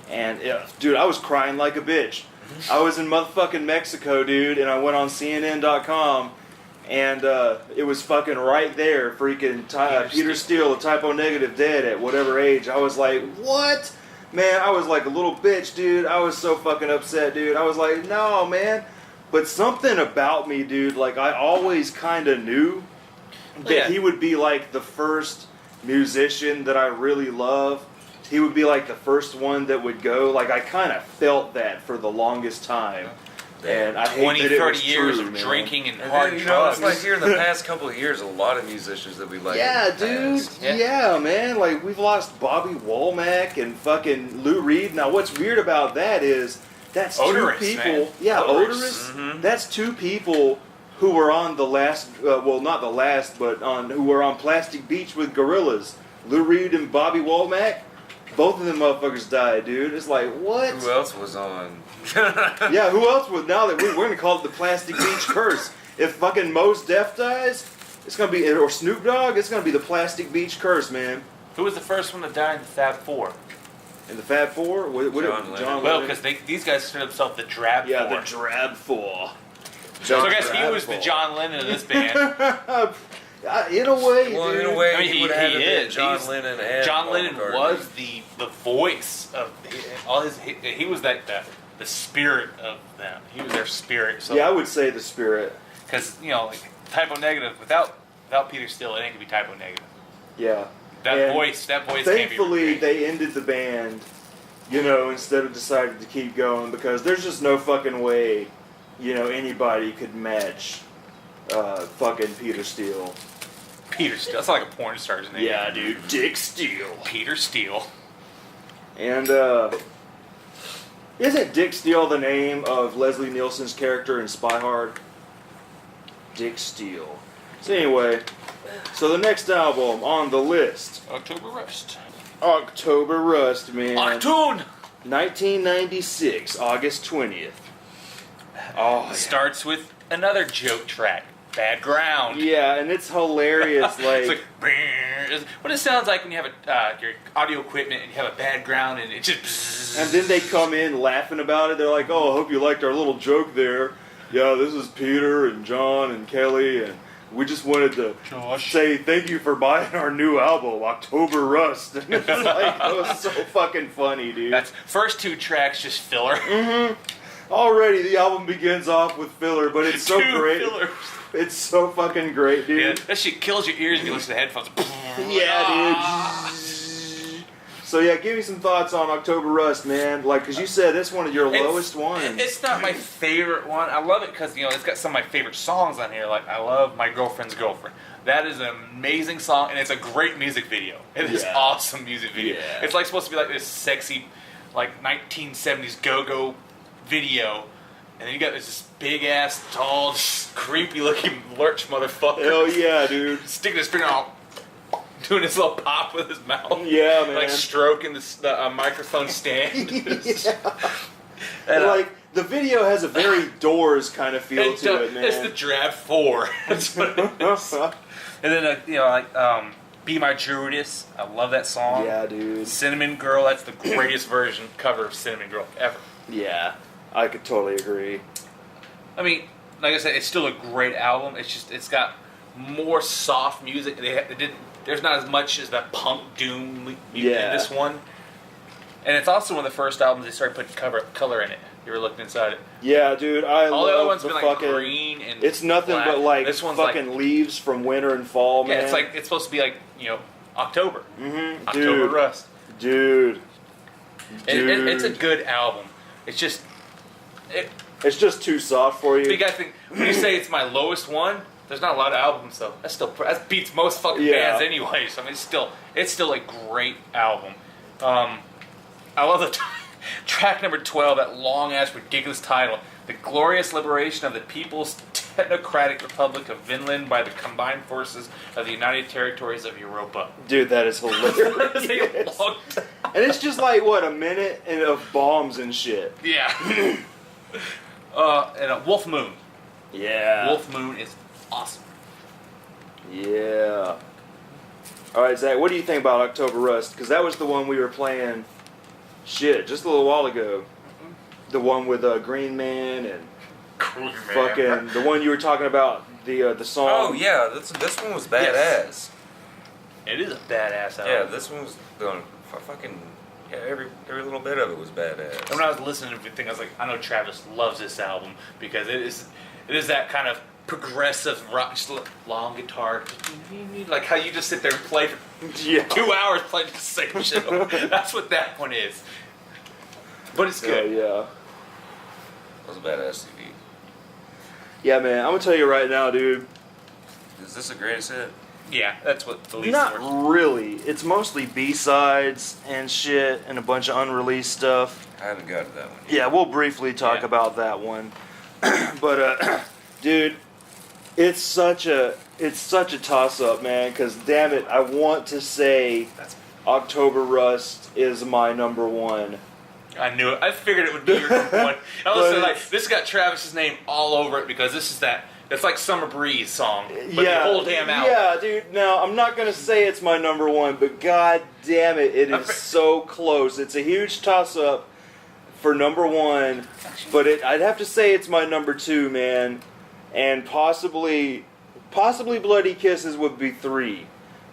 And dude, I was crying like a bitch. I was in motherfucking Mexico, dude, and I went on CNN.com, and it was fucking right there, freaking Peter Steele, a typo negative, dead at whatever age. I was like, what? Man, I was like a little bitch, dude. I was so fucking upset, dude. I was like, no, man. But something about me, dude, like I always kind of knew that he would be like the first musician that I really love. He would be like the first one that would go. Like I kind of felt that for the longest time. And I hate 20, that it 30 was years true, of man. drinking and And hard then, you know, drugs. it's like here in the past couple of years, a lot of musicians that we like. Yeah, in the dude. past. Yeah, man. Like we've lost Bobby Womack and fucking Lou Reed. Now, what's weird about that is that's Odorous, two people. man. Yeah, Odorous. Odorous. That's two people who were on the last. Well, not the last, but who were on Plastic Beach with Gorillaz. Lou Reed and Bobby Womack. Both of them motherfuckers died, dude. It's like what? Who else was on? Yeah, who else would? Now that we're gonna call it the Plastic Beach curse. If fucking Mos Def dies, it's gonna be, or Snoop Dogg, it's gonna be the Plastic Beach curse, man. Who was the first one to die in the Fab Four? And the Fab Four, John Lennon. Well, Lennon? because these guys consider themselves the Drab Yeah, Four. the Drab Four. So I guess he was the John Lennon of this band. In a way, Well, dude. in a way, I mean, he would he have been is. John He's- Lennon and John Paul Lennon McCartney. was the voice of all his. He was like the spirit of them. He was their spirit. So, Yeah, I would say the spirit. because like typo negative without Peter Steele, it ain't gonna be typo negative. Yeah. That And voice can't be Thankfully, replaced. they ended the band, instead of deciding to keep going, because there's just no fucking way, anybody could match fucking Peter Steele. Peter Steele. That's like a porn star's name. Yeah, dude. Dick Steele. Peter Steele. And, isn't Dick Steele the name of Leslie Nielsen's character in Spy Hard? Dick Steele. So anyway, so the next album on the list, October Rust. October Rust, man. Octoon. 1996, August 20th. Oh, Starts with another joke track. Bad Ground. yeah, and it's hilarious. It's like what it sounds like when you have your audio equipment and you have a bad ground and it just. And then they come in laughing about it. They're like, "Oh, I hope you liked our little joke there. Yeah, this is Peter and John and Kelly, and we just wanted to say thank you for buying our new album, October Rust." And it's like, it was so fucking funny, dude. That's first two tracks just filler. Already, the album begins off with filler, but it's so Two great. fillers. It's so fucking great, Yeah, dude. that shit kills your ears when you listen to the headphones. Yeah, dude. So yeah, give me some thoughts on October Rust, man. Like, cause you said that's one of your lowest ones. It's not my favorite one. I love it because it's got some of my favorite songs on here. Like I love My Girlfriend's Girlfriend. That is an amazing song, and it's a great music video. It is Yeah. awesome music video. Yeah. It's like supposed to be like this sexy, like 1970s go-go video, and then you got this big ass, tall, creepy looking lurch motherfucker. Hell yeah, dude. Sticking his finger out, doing his little pop with his mouth. Yeah, man. Like stroking the microphone stand. Yeah. And, Like the video has a very Doors kind of feel to it, man. It's the Drab 4. That's what it is. And then, Be My Judas. I love that song. Yeah, dude. Cinnamon Girl. That's the greatest cover of Cinnamon Girl ever. Yeah, I could totally agree. I mean, like I said, it's still a great album. It's got more soft music. There's not as much as that punk doom music in Yeah. this one. And it's also one of the first albums they started putting color in it. You were looking inside it. Yeah, dude, All the other love ones the been like fucking. green and It's nothing black. but like This one's fucking leaves from winter and fall, man. Yeah, it's like it's supposed to be like October. Mm-hmm. October Dude. Rust. Dude. It's a good album. It's just It's just too soft for you you. guys think when you say it's my lowest one, there's not a lot of albums though. That beats most fucking Yeah. bands anyway. So I mean, it's still a great album. I love the track number 12, that long ass ridiculous title, "The Glorious Liberation of the People's Technocratic Republic of Finland by the Combined Forces of the United Territories of Europa." Dude, that is It's hilarious. a long time. And it's just like, what, a minute of bombs and shit. Yeah. And Wolf Moon. Yeah. Wolf Moon is awesome. Yeah. Alright, Zach, what do you think about October Rust? Because that was the one we were playing, just a little while ago. The one with Green Man and fucking, the one you were talking about, the song. Oh yeah, this one was badass. It is a badass album. Yeah, this one was going fucking. Yeah, every little bit of it was badass. And when I was listening to everything, I was like, I know Travis loves this album because it is that kind of progressive rock, just long guitar, like how you just sit there and play for Yeah. 2 hours playing the same shit. That's what that one is. But it's good. Yeah. It was a badass CD. Yeah, man, I'm gonna tell you right now, dude. Is this the greatest hit? Yeah, that's what the least Not worst. really. It's mostly B-sides and shit and a bunch of unreleased stuff. I haven't got to that one. Yeah, we'll briefly talk Yeah. about that one. But dude, it's such a toss-up, man, cuz damn it, I want to say October Rust is my number one. I knew it. I figured it would be your number one. I was like, this got Travis's name all over it because this is that. It's like Summer Breeze song, but the whole damn album. Yeah, dude. Now, I'm not going to say it's my number one, but god damn it, it is so close. It's a huge toss-up for number one, but I'd have to say it's my number two, man. And possibly Bloody Kisses would be 3.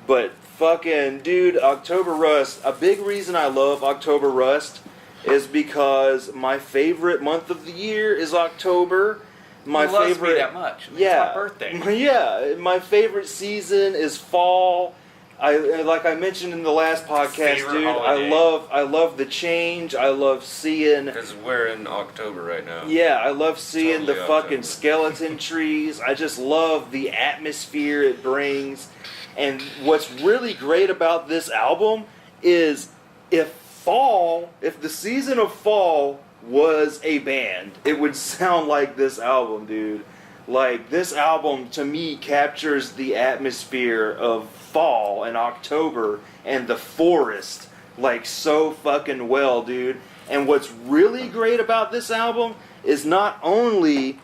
But fucking, dude, October Rust, a big reason I love October Rust is because my favorite month of the year is October. My He loves favorite, me that much. I mean, yeah, it's my birthday. Yeah, my favorite season is fall. Like I mentioned in the last podcast, Favorite dude. holiday. I love the change. I love seeing. Because we're in October right now. Yeah, I love seeing the Totally fucking October. skeleton trees. I just love the atmosphere it brings. And what's really great about this album is if the season of fall was a band, it would sound like this album, dude. Like, this album, to me, captures the atmosphere of fall and October and the forest, like, so fucking well, dude. And what's really great about this album is not only,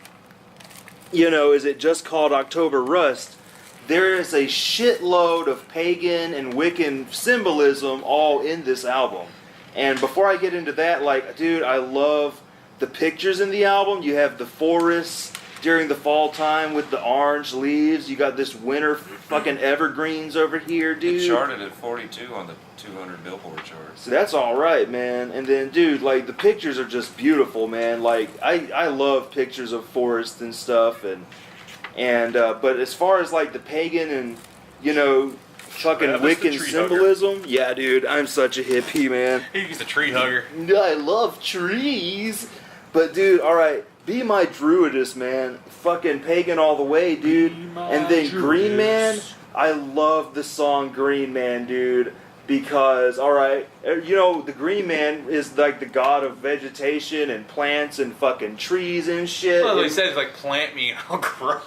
is it just called October Rust, there is a shitload of pagan and Wiccan symbolism all in this album. And before I get into that, like, dude, I love the pictures in the album. You have the forests during the fall time with the orange leaves. You got this winter fucking evergreens over here, dude. It charted at 42 on the 200 Billboard charts. So that's all right, man. And then, dude, like, the pictures are just beautiful, man. Like, I love pictures of forests and stuff. But as far as, like, the pagan and, fucking Travis the Wiccan tree symbolism, yeah, dude, I'm such a hippie, man. He's a tree hugger. I love trees. But, dude, alright, Be My Druidess, man. Fucking pagan all the way, dude. And then Green Man, I love the song Green Man, dude. Because, alright, the Green Man is like the god of vegetation and plants and fucking trees and shit. Well, he And- said, like, plant me and I'll grow.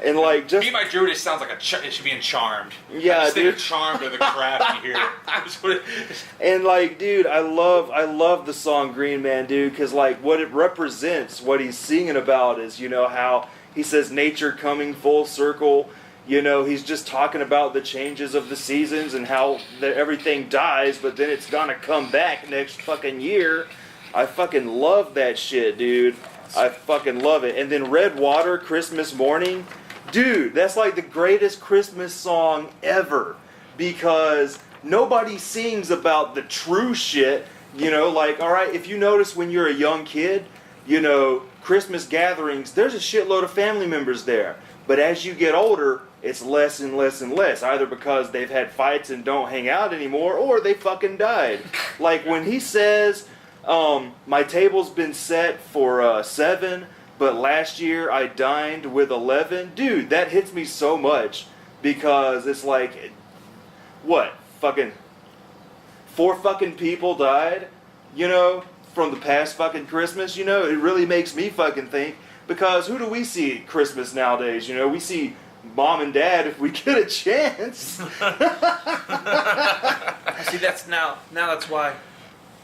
And, like, just... Be My Druidess sounds like it should be in Charmed. Yeah, I just think dude. of Charmed or the craft you hear. That's what it is. And, like, dude, I love the song Green Man, dude, because, like, what it represents, what he's singing about is, how he says nature coming full circle. He's just talking about the changes of the seasons and how everything dies, but then it's gonna come back next fucking year. I fucking love that shit, dude. I fucking love it. And then Red Water, Christmas Morning. Dude, that's like the greatest Christmas song ever. Because nobody sings about the true shit. You know, like, all right, if you notice when you're a young kid, you know, Christmas gatherings, there's a shitload of family members there. But as you get older, it's less and less and less, either because they've had fights and don't hang out anymore, or they fucking died. Like when he says, my table's been set for 7, but last year I dined with 11. Dude, that hits me so much because it's like, what, fucking 4 fucking people died, you know, from the past fucking Christmas, you know? It really makes me fucking think, because who do we see at Christmas nowadays, you know? We see mom and dad if we get a chance. See, that's that's why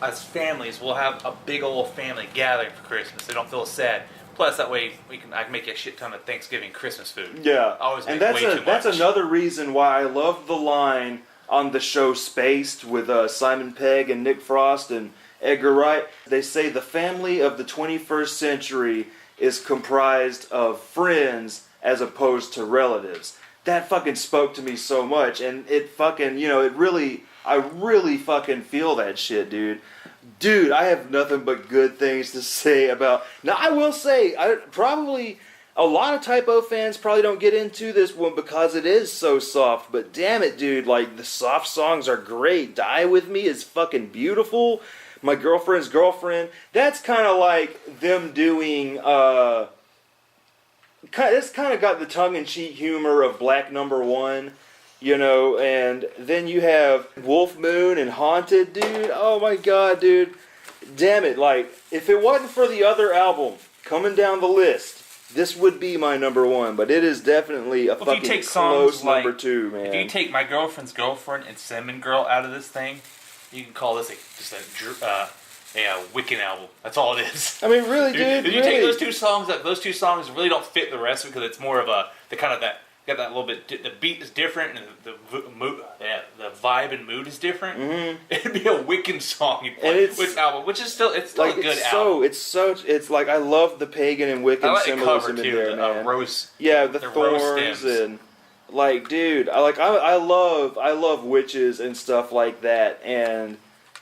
as families we'll have a big old family gathering for Christmas. They don't feel sad. Plus, that way I can make a shit ton of Thanksgiving Christmas food. Yeah, Always make and that's way too that's much. another reason why I love the line on the show Spaced with Simon Pegg and Nick Frost and Edgar Wright. They say the family of the 21st century is comprised of friends as opposed to relatives. That fucking spoke to me so much, and it fucking, you know, I really fucking feel that shit, dude. Dude, I have nothing but good things to say about... Now, I will say, probably... A lot of Typo fans probably don't get into this one because it is so soft, but damn it, dude, like, the soft songs are great. Die With Me is fucking beautiful. My Girlfriend's Girlfriend, that's kind of like them doing, it's kind of got the tongue-in-cheek humor of Black Number One, you know, and then you have Wolf Moon and Haunted, dude. Oh my god, dude. Damn it, like, if it wasn't for the other album coming down the list, this would be my number 1, but it is definitely a fucking close number 2, man. If you take My Girlfriend's Girlfriend and Cinnamon Girl out of this thing, you can call this just a Wiccan album. That's all it is. I mean, really, dude. If you take those two songs really don't fit the rest of it because it's more of got that little bit. The beat is different and the vibe and mood is different. Mm-hmm. It'd be a Wiccan song you play with album, which is still a good album. It's like I love the pagan and Wiccan symbolism in there, man. Rose, the thorns and like, dude, I love witches and stuff like that, and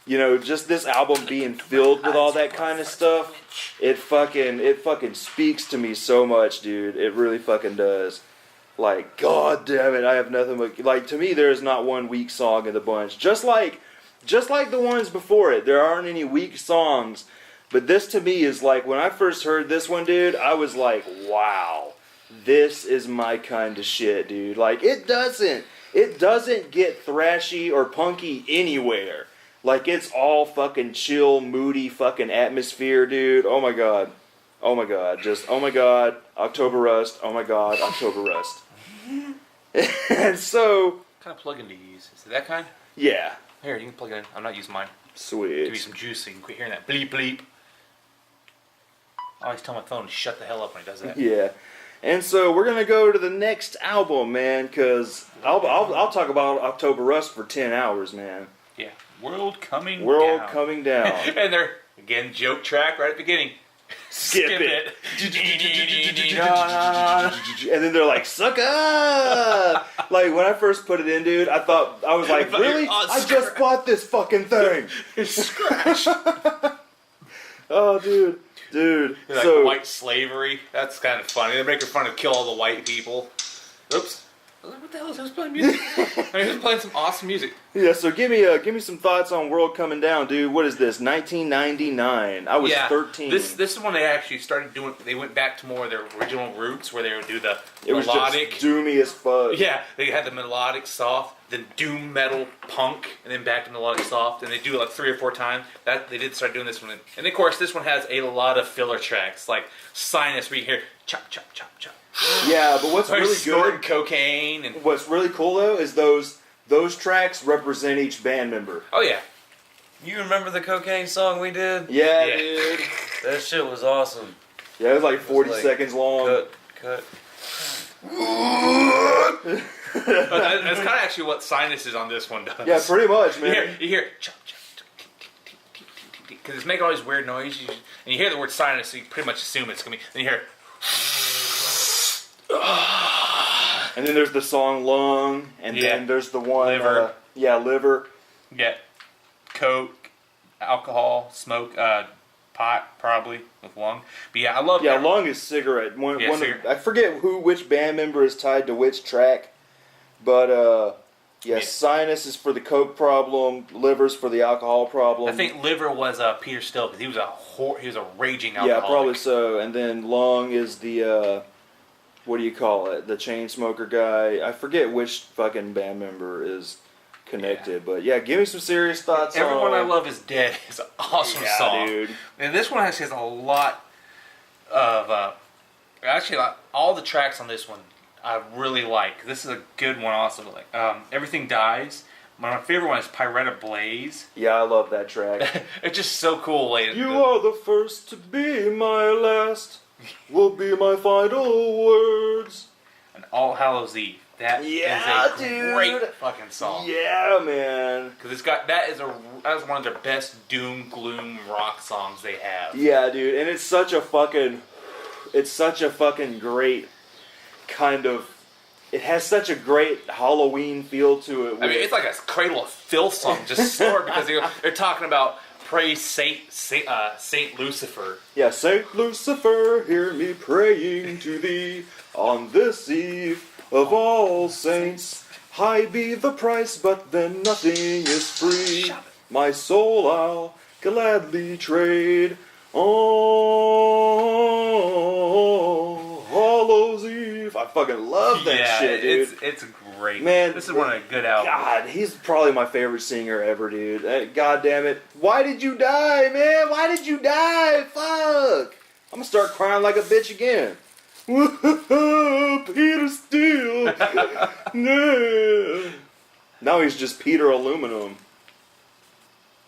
you know, just this album being filled with all that kind of stuff, it fucking speaks to me so much, dude. It really fucking does. Like, god damn it, I have nothing but... Like, to me, there is not one weak song in the bunch. Just like the ones before it, there aren't any weak songs. But this, to me, is like, when I first heard this one, dude, I was like, wow, this is my kind of shit, dude. Like, it doesn't get thrashy or punky anywhere. Like, it's all fucking chill, moody fucking atmosphere, dude. Oh my god. Oh my god. Just, oh my god, October Rust. Oh my god, October Rust. And so... What kind of plug-in do you use? Is it that kind? Yeah. Here, you can plug it in. I'm not using mine. Sweet. Give me some juice so you can quit hearing that bleep bleep. I always tell my phone to shut the hell up when it does that. Yeah. And so we're going to go to the next album, man, because I'll talk about October Rust for 10 hours, man. Yeah. World Coming Down. And they're, again, joke track right at the beginning. Skip it. And then they're like, suck up! Like, when I first put it in, dude, I was like, really? I just bought this fucking thing! It's scratch. Oh, dude. Like So, white slavery. That's kind of funny. They're making fun of kill all the white people. Oops. What the hell is this playing music? I mean, he was playing some awesome music. yeah, so give me some thoughts on World Coming Down, dude. What is this? 1999. I was 13. This is when they actually started doing. They went back to more of their original roots, where they would do the It was melodic. just doomy as fuck. Yeah, they had the melodic soft, then doom metal punk, and then back to melodic soft, and they do it like 3 or 4 times. That they did start doing this one, and of course this one has a lot of filler tracks like Sinus, where you hear chop chop chop chop. Yeah, but what's really snorting good, cocaine, and what's really cool though, is those tracks represent each band member. oh yeah, You remember the cocaine song we did? Yeah, Yeah. dude. That shit was awesome. Yeah, it was like 40 like, seconds long. Cut. that's kind of actually what Sinus is on this one does. Yeah, pretty much, man. You hear chop chop because it's making all these weird noises, and you hear the word Sinus, so you pretty much assume it's gonna be. Then you hear. And then there's the song Lung, and Yeah. then there's the one Liver. Yeah, liver. Yeah, coke, alcohol, smoke, pot probably with lung. But yeah, I love. Yeah, lung is cigarette. Cigarette. I forget which band member is tied to which track, but Yeah. sinus is for the coke problem, liver's for the alcohol problem. I think liver was Peter Still because he was a raging Yeah, alcoholic. probably so. And then lung is the what do you call it? The chain smoker guy. I forget which fucking band member is connected, but yeah, give me some serious thoughts. Everyone on I Love Is Dead is an awesome yeah, song. dude. And this one actually has a lot of actually all the tracks on this one I really like. This is a good one also. Like Everything Dies. My favorite one is Pyretta Blaze. Yeah, I love that track. It's just so cool. You are the first to be my last, will be my final words. And All Hallows Eve. That Yeah, is a dude. great fucking song. Yeah, man. Because it's got that is one of their best doom gloom rock songs they have. Yeah, dude, and it's such a fucking great kind of. It has such a great Halloween feel to it. I mean, it's like a Cradle of Filth song, just sort because they're talking about praise Saint Lucifer. Yeah, Saint Lucifer, hear me praying to thee on this eve of all saints. High be the price, but then nothing is free. My soul I'll gladly trade. Oh, Hallows Eve. I fucking love that shit, dude. It's great. Man, this is one of the good albums. God, he's probably my favorite singer ever, dude. God damn it. Why did you die, man? Why did you die? Fuck. I'm gonna start crying like a bitch again. Peter Steele. No. Now he's just Peter Aluminum.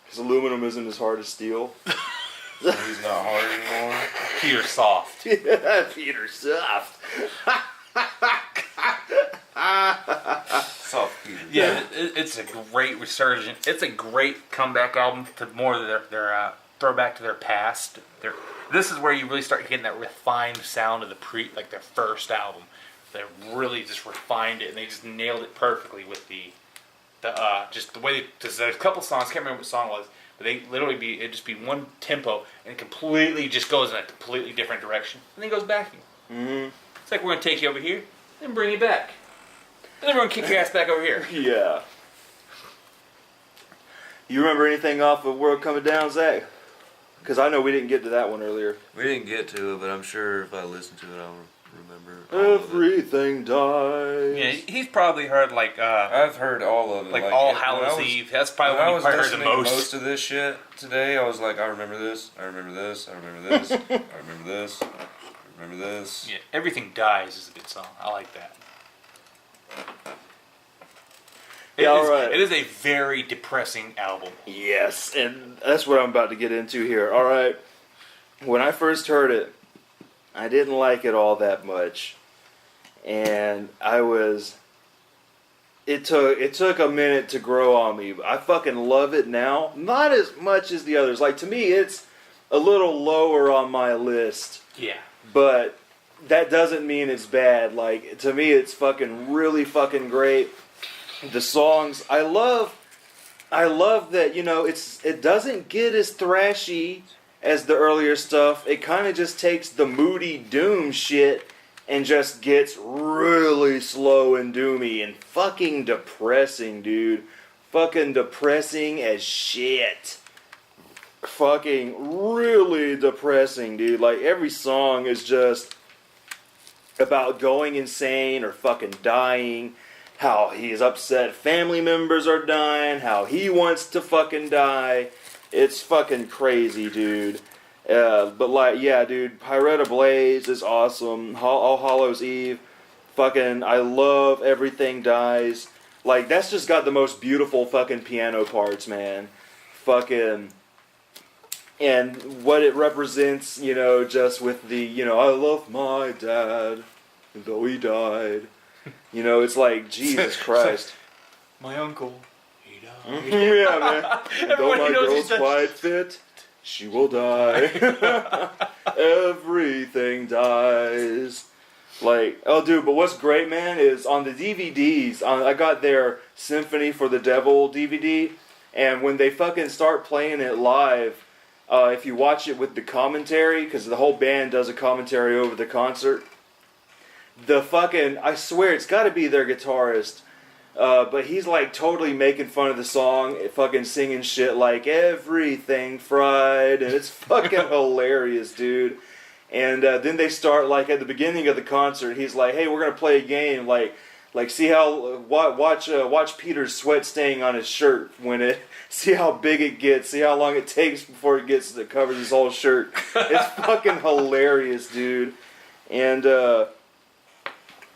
Because aluminum isn't as hard as steel. He's not hard anymore. Peter Soft. Yeah, Peter Soft. Soft Peter. Yeah, it's a great resurgence. It's a great comeback album to more of their throwback to their past. This is where you really start getting that refined sound of their first album. They really just refined it and they just nailed it perfectly with the just the way. Because there's a couple songs, can't remember what song it was, but they literally it'd just be one tempo and it completely just goes in a completely different direction and then goes back. Mm-hmm. It's like we're gonna take you over here, then bring you back, and then we're gonna kick your ass back over here. Yeah. You remember anything off of World Coming Down, Zach? Because I know we didn't get to that one earlier. We didn't get to it, but I'm sure if I listen to it, I'll remember all of it. Everything dies. Yeah, he's probably heard I've heard all of it. like All Hallows Eve. That's probably When I what you was probably heard the listening to most. most of this shit today, I was like, I remember this, I remember this, I remember this, I remember this, I remember this. Yeah, Everything Dies is a good song. I like that. Yeah, alright. It is a very depressing album. Yes, and that's what I'm about to get into here. All right. When I first heard it, I didn't like it all that much. And it took a minute to grow on me. I fucking love it now. Not as much as the others. Like, to me, it's a little lower on my list. Yeah. But that doesn't mean it's bad. Like, to me, it's fucking really fucking great. The songs, I love that, it doesn't get as thrashy as the earlier stuff. It kind of just takes the moody doom shit and just gets really slow and doomy and fucking depressing, dude. Fucking depressing as shit. Fucking really depressing, dude. Like, every song is just about going insane or fucking dying. How he's upset family members are dying. How he wants to fucking die. It's fucking crazy, dude. But like, yeah, dude, Pyretta Blaze is awesome. All Hallows Eve. Fucking, I love Everything Dies. Like, that's just got the most beautiful fucking piano parts, man. Fucking... And what it represents, just with the, I love my dad, though he died. It's like, Jesus Christ. My uncle, he died. Yeah, man. Though my Everybody knows girl's he's quite fit, she will die. Everything dies. Like, oh, dude, but what's great, man, is on the DVDs, I got their Symphony for the Devil DVD, and when they fucking start playing it live, if you watch it with the commentary, because the whole band does a commentary over the concert, I swear, it's got to be their guitarist, but he's like totally making fun of the song, fucking singing shit like everything fried, and it's fucking hilarious, dude. And then they start, like, at the beginning of the concert, he's like, hey, we're going to play a game, like see how, watch Peter's sweat stain on his shirt see how big it gets, see how long it takes before it covers his whole shirt. It's fucking hilarious, dude. And,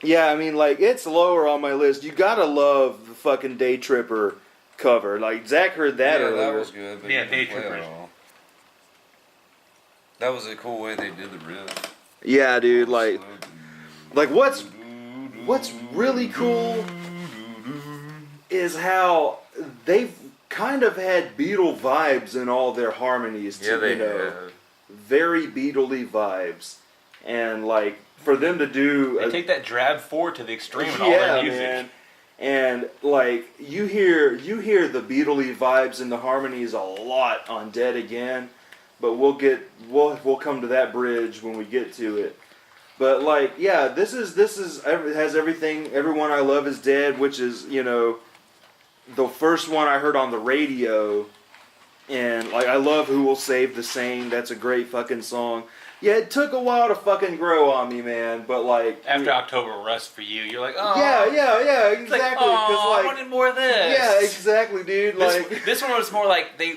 yeah, I mean, like, it's lower on my list. You gotta love the fucking Day Tripper cover. Like, Zach heard that earlier. That was good. But Yeah, you Day didn't play it Trippers. all. That was a cool way they did the riff. Yeah, dude, like what's really cool is how they've kind of had Beatle vibes in all their harmonies. Yeah, they have. Very Beatle-y vibes. And, like, for them to do... They take that drab forward to the extreme in all their music. Man. And, like, you hear the Beatle-y vibes and the harmonies a lot on Dead Again. But we'll come to that bridge when we get to it. But, like, yeah, this has everything. Everyone I Love Is Dead, which is, you know, the first one I heard on the radio. And, like, I love Who Will Save the Sane. That's a great fucking song. Yeah, it took a while to fucking grow on me, man. But, like, After October Rust for you, you're like, oh. Yeah, exactly. It's like, oh, I wanted more of this. Yeah, exactly, dude. This one was more like they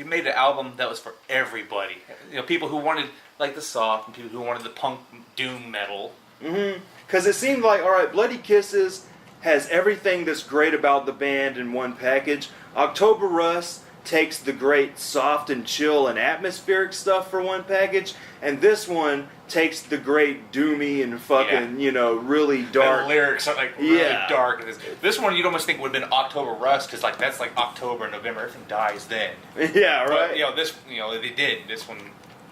made an album that was for everybody. You know, people who wanted like the soft and people who wanted the punk doom metal. Because it seemed like, all right, Bloody Kisses has everything that's great about the band in one package. October Rust takes the great soft and chill and atmospheric stuff for one package, and this one takes the great doomy and fucking, you know, really dark. The lyrics are like really dark. This one you'd almost think would have been October Rust, because like that's like October and November, everything dies then. Yeah, right. But, you know, this, you know, they did this one,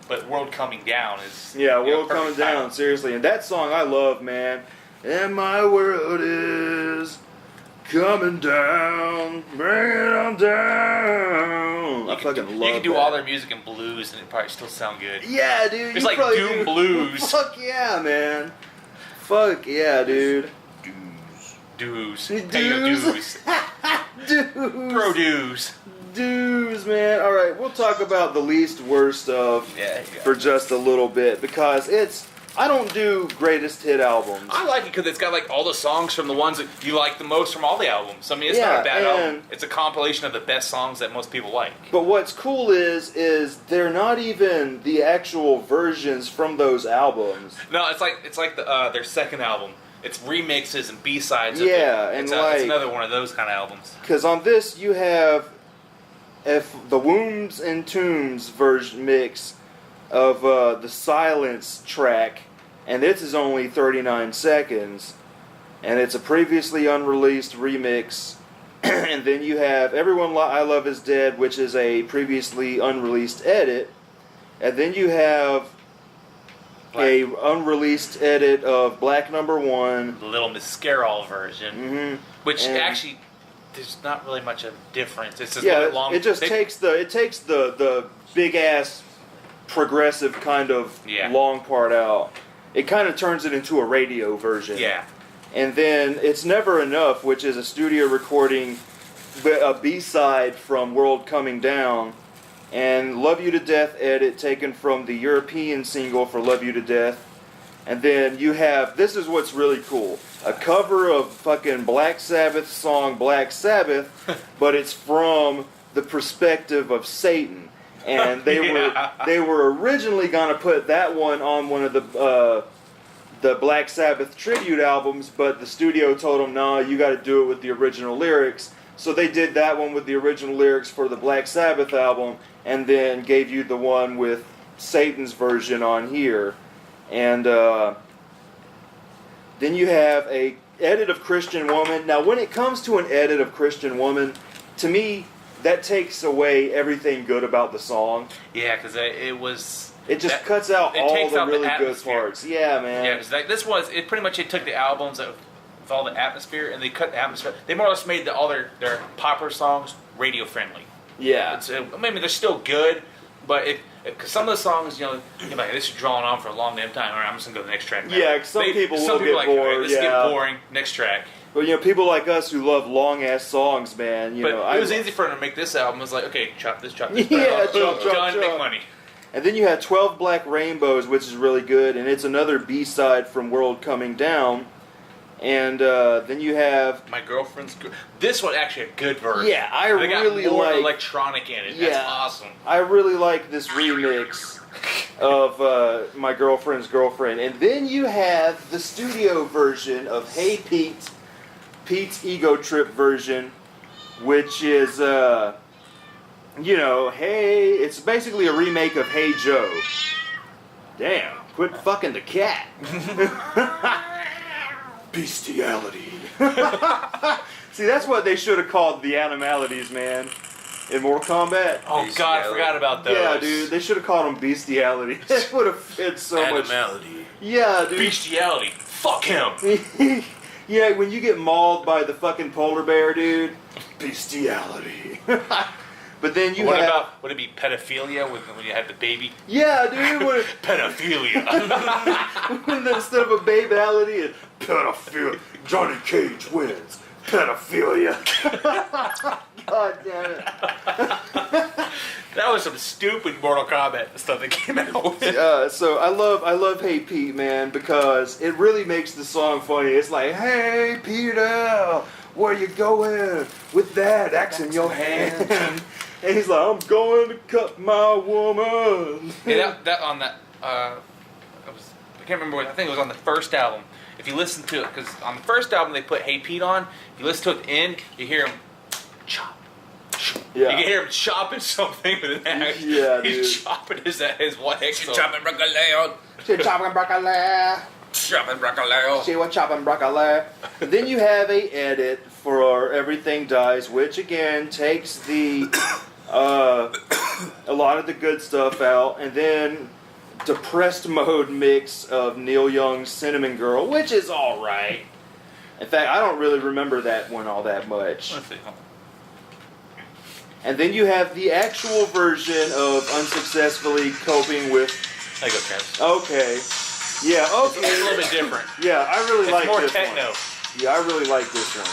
but World Coming Down is World Coming Down, seriously, and that song I love, man. And my world is coming down, bring it on down. I fucking love it. You can do all their music in blues and it probably still sound good. Yeah, dude. It's like doom blues. Fuck yeah, man. Fuck yeah, dude. Dues. Dues. Hey, yo, dues. Dudes. Produce. Dudes, man. All right, we'll talk about the least worst of for just a little bit, because I don't do greatest hit albums. I like it because it's got like all the songs from the ones that you like the most from all the albums. I mean, it's not a bad album. It's a compilation of the best songs that most people like. But what's cool is they're not even the actual versions from those albums. No, it's like their second album. It's remixes and B-sides. Yeah, it's another one of those kind of albums. Because on this you have the Wombs and Tombs version mix of the Silence track, and this is only 39 seconds, and it's a previously unreleased remix. And then you have Everyone I Love Is Dead, which is a previously unreleased edit, and then you have a unreleased edit of Black Number One, the Little Miss Scarol version, which actually there's not really much of a difference. It's just a little long. It just takes the big ass progressive kind of long part out. It kind of turns it into a radio version. Yeah. And then It's Never Enough, which is a studio recording, a B-side from World Coming Down, and Love You to Death edit taken from the European single for Love You to Death. And then you have, this is what's really cool, a cover of fucking Black Sabbath's song Black Sabbath, but it's from the perspective of Satan. And they were originally gonna put that one on one of the Black Sabbath tribute albums, but the studio told them, "No, you got to do it with the original lyrics." So they did that one with the original lyrics for the Black Sabbath album, and then gave you the one with Satan's version on here. And then you have a edit of Christian Woman. Now, when it comes to an edit of Christian Woman, to me, that takes away everything good about the song. Yeah, because it was It just cuts out it all takes the out the really good atmosphere. parts. Yeah, man. Yeah, because this was it. Pretty much, it took the albums with all the atmosphere, and they cut the atmosphere. They more or less made all their popular songs radio friendly. Yeah. It's, maybe they're still good, but because some of the songs, you're like, this is drawing on for a long damn time. All right, I'm just gonna go to the next track. Now. Yeah, 'cause some people will get like, bored. All right, this is yeah. getting boring. Next track. But people like us who love long ass songs, man. It was easy for them to make this album. It was like, okay, chop this. Yeah, chop, done, make money. And then you had 12 Black Rainbows, which is really good, and it's another B-side from World Coming Down. And then you have... My Girlfriend's... This one actually a good version. Yeah, I they really got more like... electronic in it. Yeah, That's awesome. I really like this remix of My Girlfriend's Girlfriend. And then you have the studio version of Hey Pete, Pete's Ego Trip version, which is... hey, it's basically a remake of Hey Joe. Damn, quit fucking the cat. Bestiality. See, that's what they should have called the animalities, man, in Mortal Kombat. Oh God, I forgot about those. Yeah, dude, they should have called them bestiality. That would have fit so much. Animality. Yeah, dude. Bestiality. Fuck him. Yeah, when you get mauled by the fucking polar bear, dude. Bestiality. But then you What have... about, would it be pedophilia when you had the baby? Yeah, dude. Pedophilia. Instead of a babality, it's pedophilia. Johnny Cage wins. Pedophilia. God damn it. That was some stupid Mortal Kombat stuff that came out with. So I love Hey Pete, man, because it really makes the song funny. It's like, hey Peter, where you going with that axe in your hand? And he's like, I'm going to cut my woman. Yeah, that on that, I can't remember what, I think it was on the first album. If you listen to it, because on the first album they put Hey Pete on, if you listen to it at the end, you hear him chop. Yeah. You can hear him chopping something with an axe. Yeah, He's dude. chopping his wife. Chopping broccoli. She chopping broccoli. Chopping broccoli. She was chopping broccoli. And then you have a edit for Everything Dies, which again takes the a lot of the good stuff out, and then depressed mode mix of Neil Young's Cinnamon Girl, which is all right. In fact, I don't really remember that one all that much. Let's see. Hold on. And then you have the actual version of Unsuccessfully Coping with... There you go, Travis. Okay. Yeah, okay. It's a little bit different. Yeah, I really It's like more this techno. one. Yeah, I really like this one.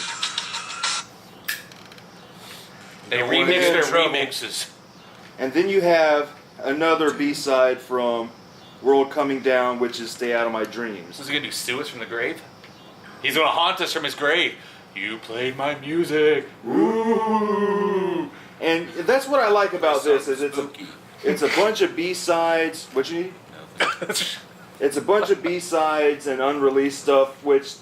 They No remix one in their trouble. remixes. And then you have another B-side from World Coming Down, which is Stay Out of My Dreams. Is he gonna do Sue Us from the grave? He's gonna haunt us from his grave. You played my music. Ooh. And that's what I like about this, is it's a bunch of B-sides. What you need? It's a bunch of B-sides and unreleased stuff, which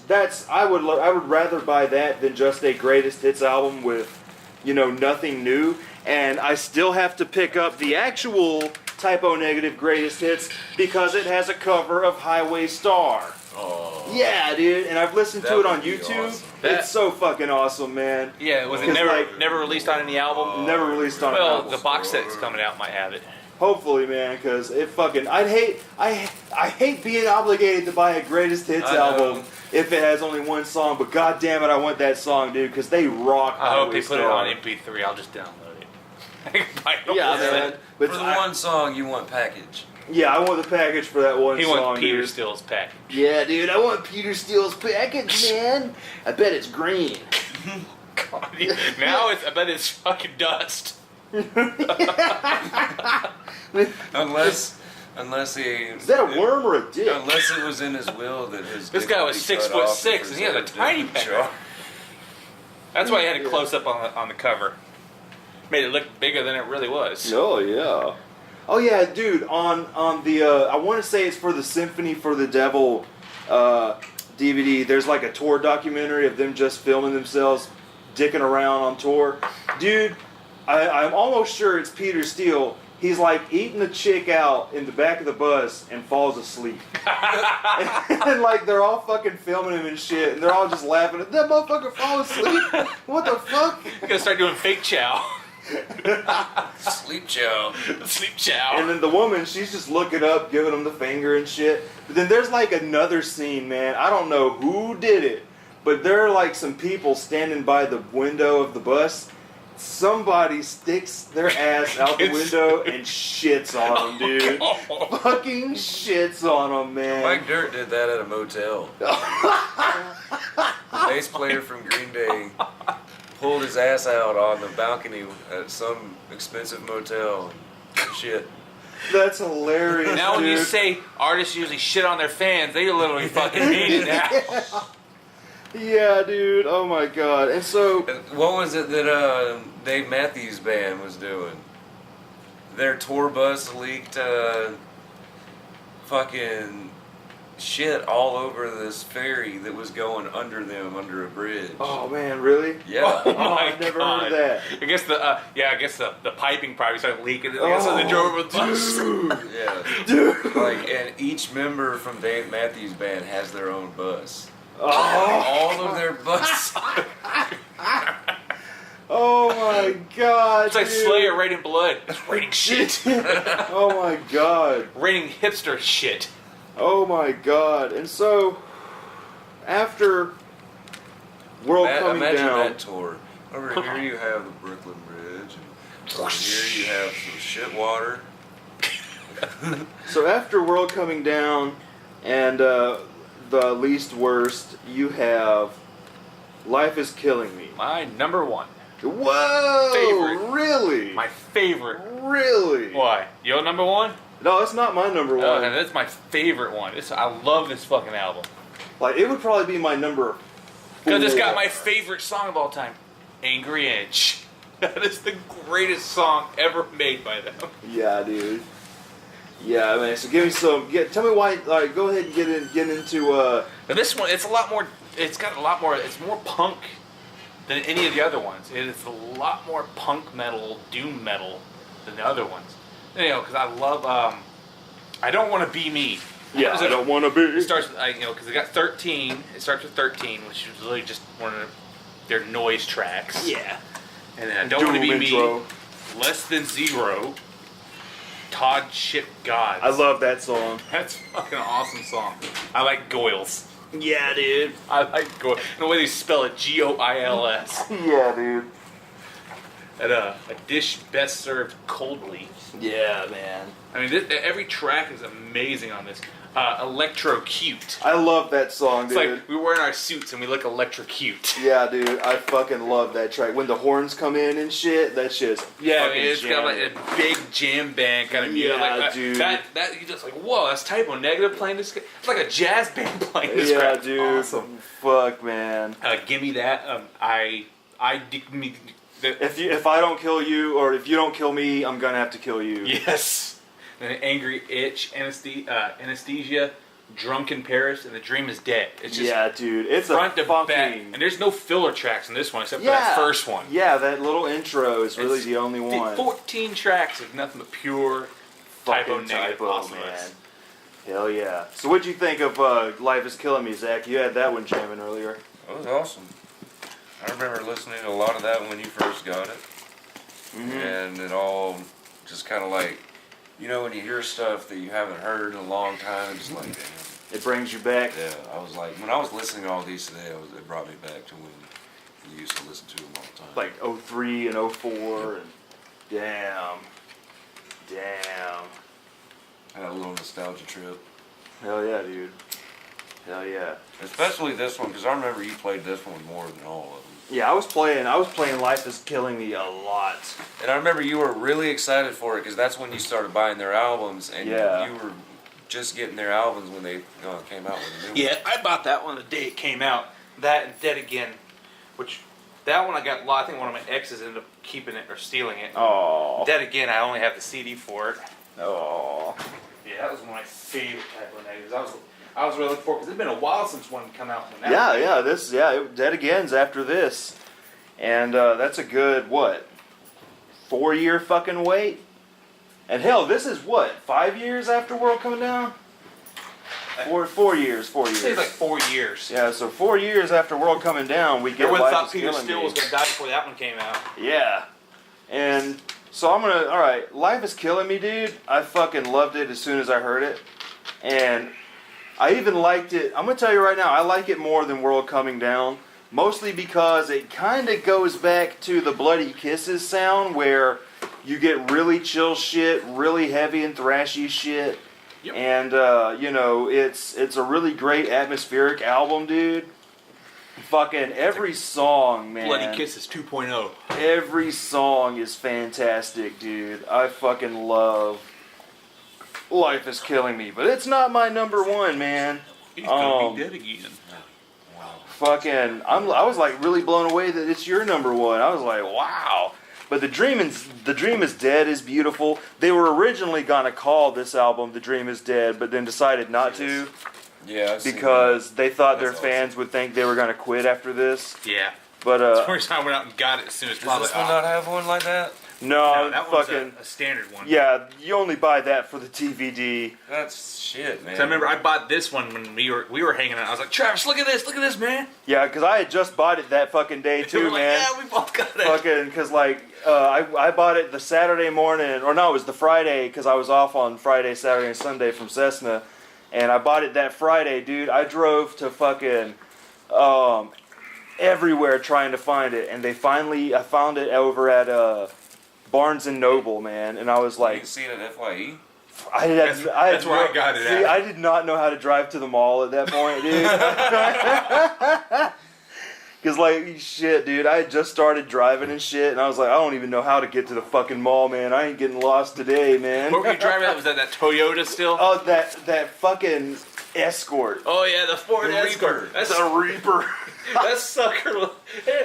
I would rather buy that than just a greatest hits album with, nothing new. And I still have to pick up the actual Typo Negative greatest hits because it has a cover of Highway Star. Oh. Yeah, dude, and I've listened to That it on would be YouTube. awesome. It's so fucking awesome, man. Yeah, was it 'Cause, never released on any album? Never released on an Well, album. the box set's coming out might have it. Hopefully, man, because it fucking... I hate being obligated to buy a greatest hits I know. album if it has only one song, but god damn it, I want that song, dude, because they rock. I hope they put it Star. on MP3. I'll just download it. I can buy it. Yeah, man. But For the I- one song you want package. Yeah, I want the package for that one He song, wants Peter dude. Steele's package. Yeah, dude, I want Peter Steele's package, man. I bet it's green. God, now I bet it's fucking dust. Unless he... Is that a worm or a dick? Unless it was in his will that his This dick guy would was be cut off 6'6" and he had a preserved tiny in pecker. jar. That's why he had a close up on the cover. Made it look bigger than it really was. Oh yeah. Oh yeah, dude. On the I want to say it's for the Symphony for the Devil DVD. There's like a tour documentary of them just filming themselves dicking around on tour. Dude, I'm almost sure it's Peter Steele. He's like eating the chick out in the back of the bus and falls asleep. and like they're all fucking filming him and shit, and they're all just laughing. That motherfucker fall asleep? What the fuck? You're gonna start doing fake chow. Sleep chow. Sleep chow. And then the woman, she's just looking up, giving him the finger and shit. But then there's like another scene, man. I don't know who did it, but there are like some people standing by the window of the bus. Somebody sticks their ass out the window and shits on them, dude. Fucking shits on them, man. Mike Dirt did that at a motel. Bass player from Green Day pulled his ass out on the balcony at some expensive motel. Shit. That's hilarious. Now, when dude. you say artists usually shit on their fans, they literally fucking mean it now. Yeah, dude. Oh my god. And so, What was it that Dave Matthews Band was doing? Their tour bus leaked fucking shit all over this ferry that was going under them, under a bridge. oh man, really? Yeah. Oh Oh, my I've never God. heard of that. I guess the piping probably started leaking. I guess so they drove over the bus. Dude. Yeah. Dude. Like, and each member from Dave Matthews Band has their own bus. Oh. All of their buses. Oh my god. It's like dude. Slayer raining blood. It's raining shit. Oh my god. Raining hipster shit. Oh my god. And so, after World Coming Imagine Down. that tour. Over here you have the Brooklyn Bridge, and over here you have some shit water. So after World Coming Down and the least worst, you have Life is Killing Me. My number one. Whoa! Favorite. Really? My favorite. Really? Why? Your number one? No, it's not my number one. Oh, no, that's my favorite one. I love this fucking album. Like, it would probably be my number Because it's got 4. my favorite song of all time, Angry Inch. That is the greatest song ever made by them. Yeah, dude. Yeah, man. So give me some. Tell me why. Like, go ahead and get into. But this one, it's a lot more. It's got a lot more. It's more punk than any of the other ones. It is a lot more punk metal, doom metal than the other ones. You know, because I love. I Don't Want to Be Me. Yeah, I don't want to be. It starts, because they got 13. It starts with 13, which is really just one of their noise tracks. Yeah. And then I Don't Want to Be intro. Me. Less Than Zero. Todd Ship Gods. I love that song. That's a fucking awesome song. I like Goyles. Yeah, dude. I like Goyles. And the way they spell it, Goils. Yeah, dude. And a dish best served coldly. Yeah, man. I mean, every track is amazing on this. Electro Cute. I love that song, It's dude. like we're wearing our suits and we look electro cute. Yeah, dude. I fucking love that track. When the horns come in and shit, that shit's Yeah, I fucking mean, it's got like jamming. a big jam band kind of music. Yeah, Like that, dude. That you're just like, whoa, that's Typo Negative playing this. It's like a jazz band playing this. Yeah, crap. dude. Awesome. Fuck, man. Give me that. If I don't kill you, or if you don't kill me, I'm gonna have to kill you. Yes. And an Angry Itch, Anesthesia, Drunk in Paris, and The Dream is Dead. It's just Yeah, dude. It's front a to fucking. back. And there's no filler tracks in this one except for that first one. Yeah, that little intro is really It's the only one. 14 tracks of nothing but pure Typo Fucking Negative Typo, awesomeness. man. Hell yeah. So what'd you think of Life is Killing Me, Zach? You had that one jamming earlier. It was awesome. I remember listening to a lot of that when you first got it. Mm-hmm. And it all just kind of like, when you hear stuff that you haven't heard in a long time, it's like, damn. It brings you back. Yeah, I was like, when I was listening to all these today, it brought me back to when you used to listen to them all the time. Like 03 and 04 and damn. I had a little nostalgia trip. Hell yeah, dude. Hell yeah. Especially this one, because I remember you played this one more than all of them. Yeah, I was playing Life is Killing Me a lot. And I remember you were really excited for it, because that's when you started buying their albums, and Yeah. you were just getting their albums when they came out with a new one. Yeah, I bought that one the day it came out. That and Dead Again, which that one I got. I think one of my exes ended up keeping it or stealing it. Oh. Dead Again, I only have the CD for it. Oh. Yeah, that was one of my favorite Typo Negatives. I was really looking forward because it's been a while since one come out. From that Yeah, Dead Again's after this. And that's a good, 4-year fucking wait? And hell, this is 5 years after World Coming Down? 4 years. It seems like 4 years. Yeah, so 4 years after World Coming Down, we get Everyone Life thought is Peter Killing Steele Me. was going to die before that one came out. Yeah. And so I'm gonna, alright, Life is Killing Me, dude. I fucking loved it as soon as I heard it. And I even liked it, I'm gonna tell you right now, I like it more than World Coming Down. Mostly because it kind of goes back to the Bloody Kisses sound where you get really chill shit, really heavy and thrashy shit. Yep. And, you know, it's a really great atmospheric album, dude. Fucking every song, man. Bloody Kisses 2.0. Every song is fantastic, dude. I fucking love Life is Killing Me. But it's not my number one, man. He's gonna be dead again. Fucking, I was like really blown away that it's your number one. I was like, wow. But The Dream is Dead is beautiful. They were originally gonna call this album The Dream is Dead, but then decided not to. Yeah, I've seen Because they thought their That's fans would think they were gonna quit after this. Yeah. But That's the first time I went out and got it as soon as Does possible. this one not have one like that? no, that one's fucking a standard one. yeah. You only buy that for the DVD. That's shit, man. So I remember I bought this one when we were hanging out. I was like, Travis, look at this, man. Yeah, because I had just bought it that fucking day We too, were like, man. yeah, we both got it. Fucking, because like I bought it the Saturday morning, or no, it was the Friday, because I was off on Friday, Saturday, and Sunday from Cessna, and I bought it that Friday, dude. I drove to fucking everywhere trying to find it, and I found it over at Barnes and Noble, man, and I was You like, can see it at FYE. That's where I got it at. I did not know how to drive to the mall at that point, dude. Because, like, shit, dude, I had just started driving and shit, and I was like, I don't even know how to get to the fucking mall, man. I ain't getting lost today, man. What were you driving at? Was that Toyota still? Oh, that fucking Escort. Oh, yeah, the Ford The Escort. Reaper. That's The Reaper. that sucker. You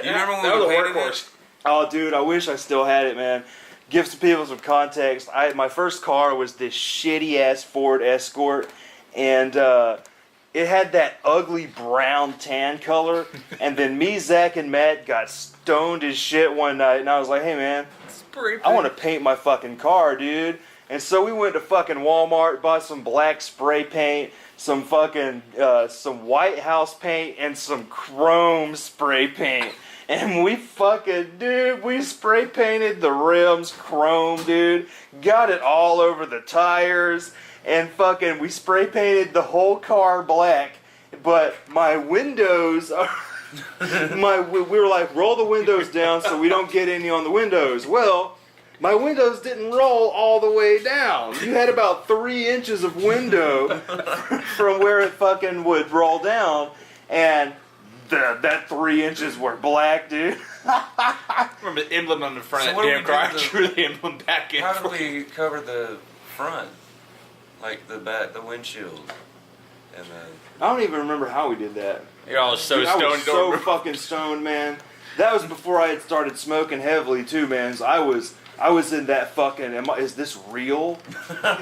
remember when that we was a painted workhorse. Oh, dude, I wish I still had it, man. Give some people some context. My first car was this shitty-ass Ford Escort, and it had that ugly brown tan color, and then me, Zach, and Matt got stoned as shit one night, and I was like, hey, man, I want to paint my fucking car, dude. And so we went to fucking Walmart, bought some black spray paint, some fucking, some White House paint, and some chrome spray paint. And we fucking, dude, we spray painted the rims chrome, dude. Got it all over the tires. And fucking, we spray painted the whole car black. But my windows are... we were like, roll the windows down so we don't get any on the windows. Well, my windows didn't roll all the way down. You had about 3 inches of window from where it fucking would roll down. And... that 3 inches were black, dude. Remember the emblem on the front So of what that do damn we car? I do with drew the emblem back in. How did we cover the front? Like the back, the windshield. And then... I don't even remember how we did that. You're all so Dude, I stoned. was so fucking stoned, man. That was before I had started smoking heavily too, man. So I was in that fucking. Is this real?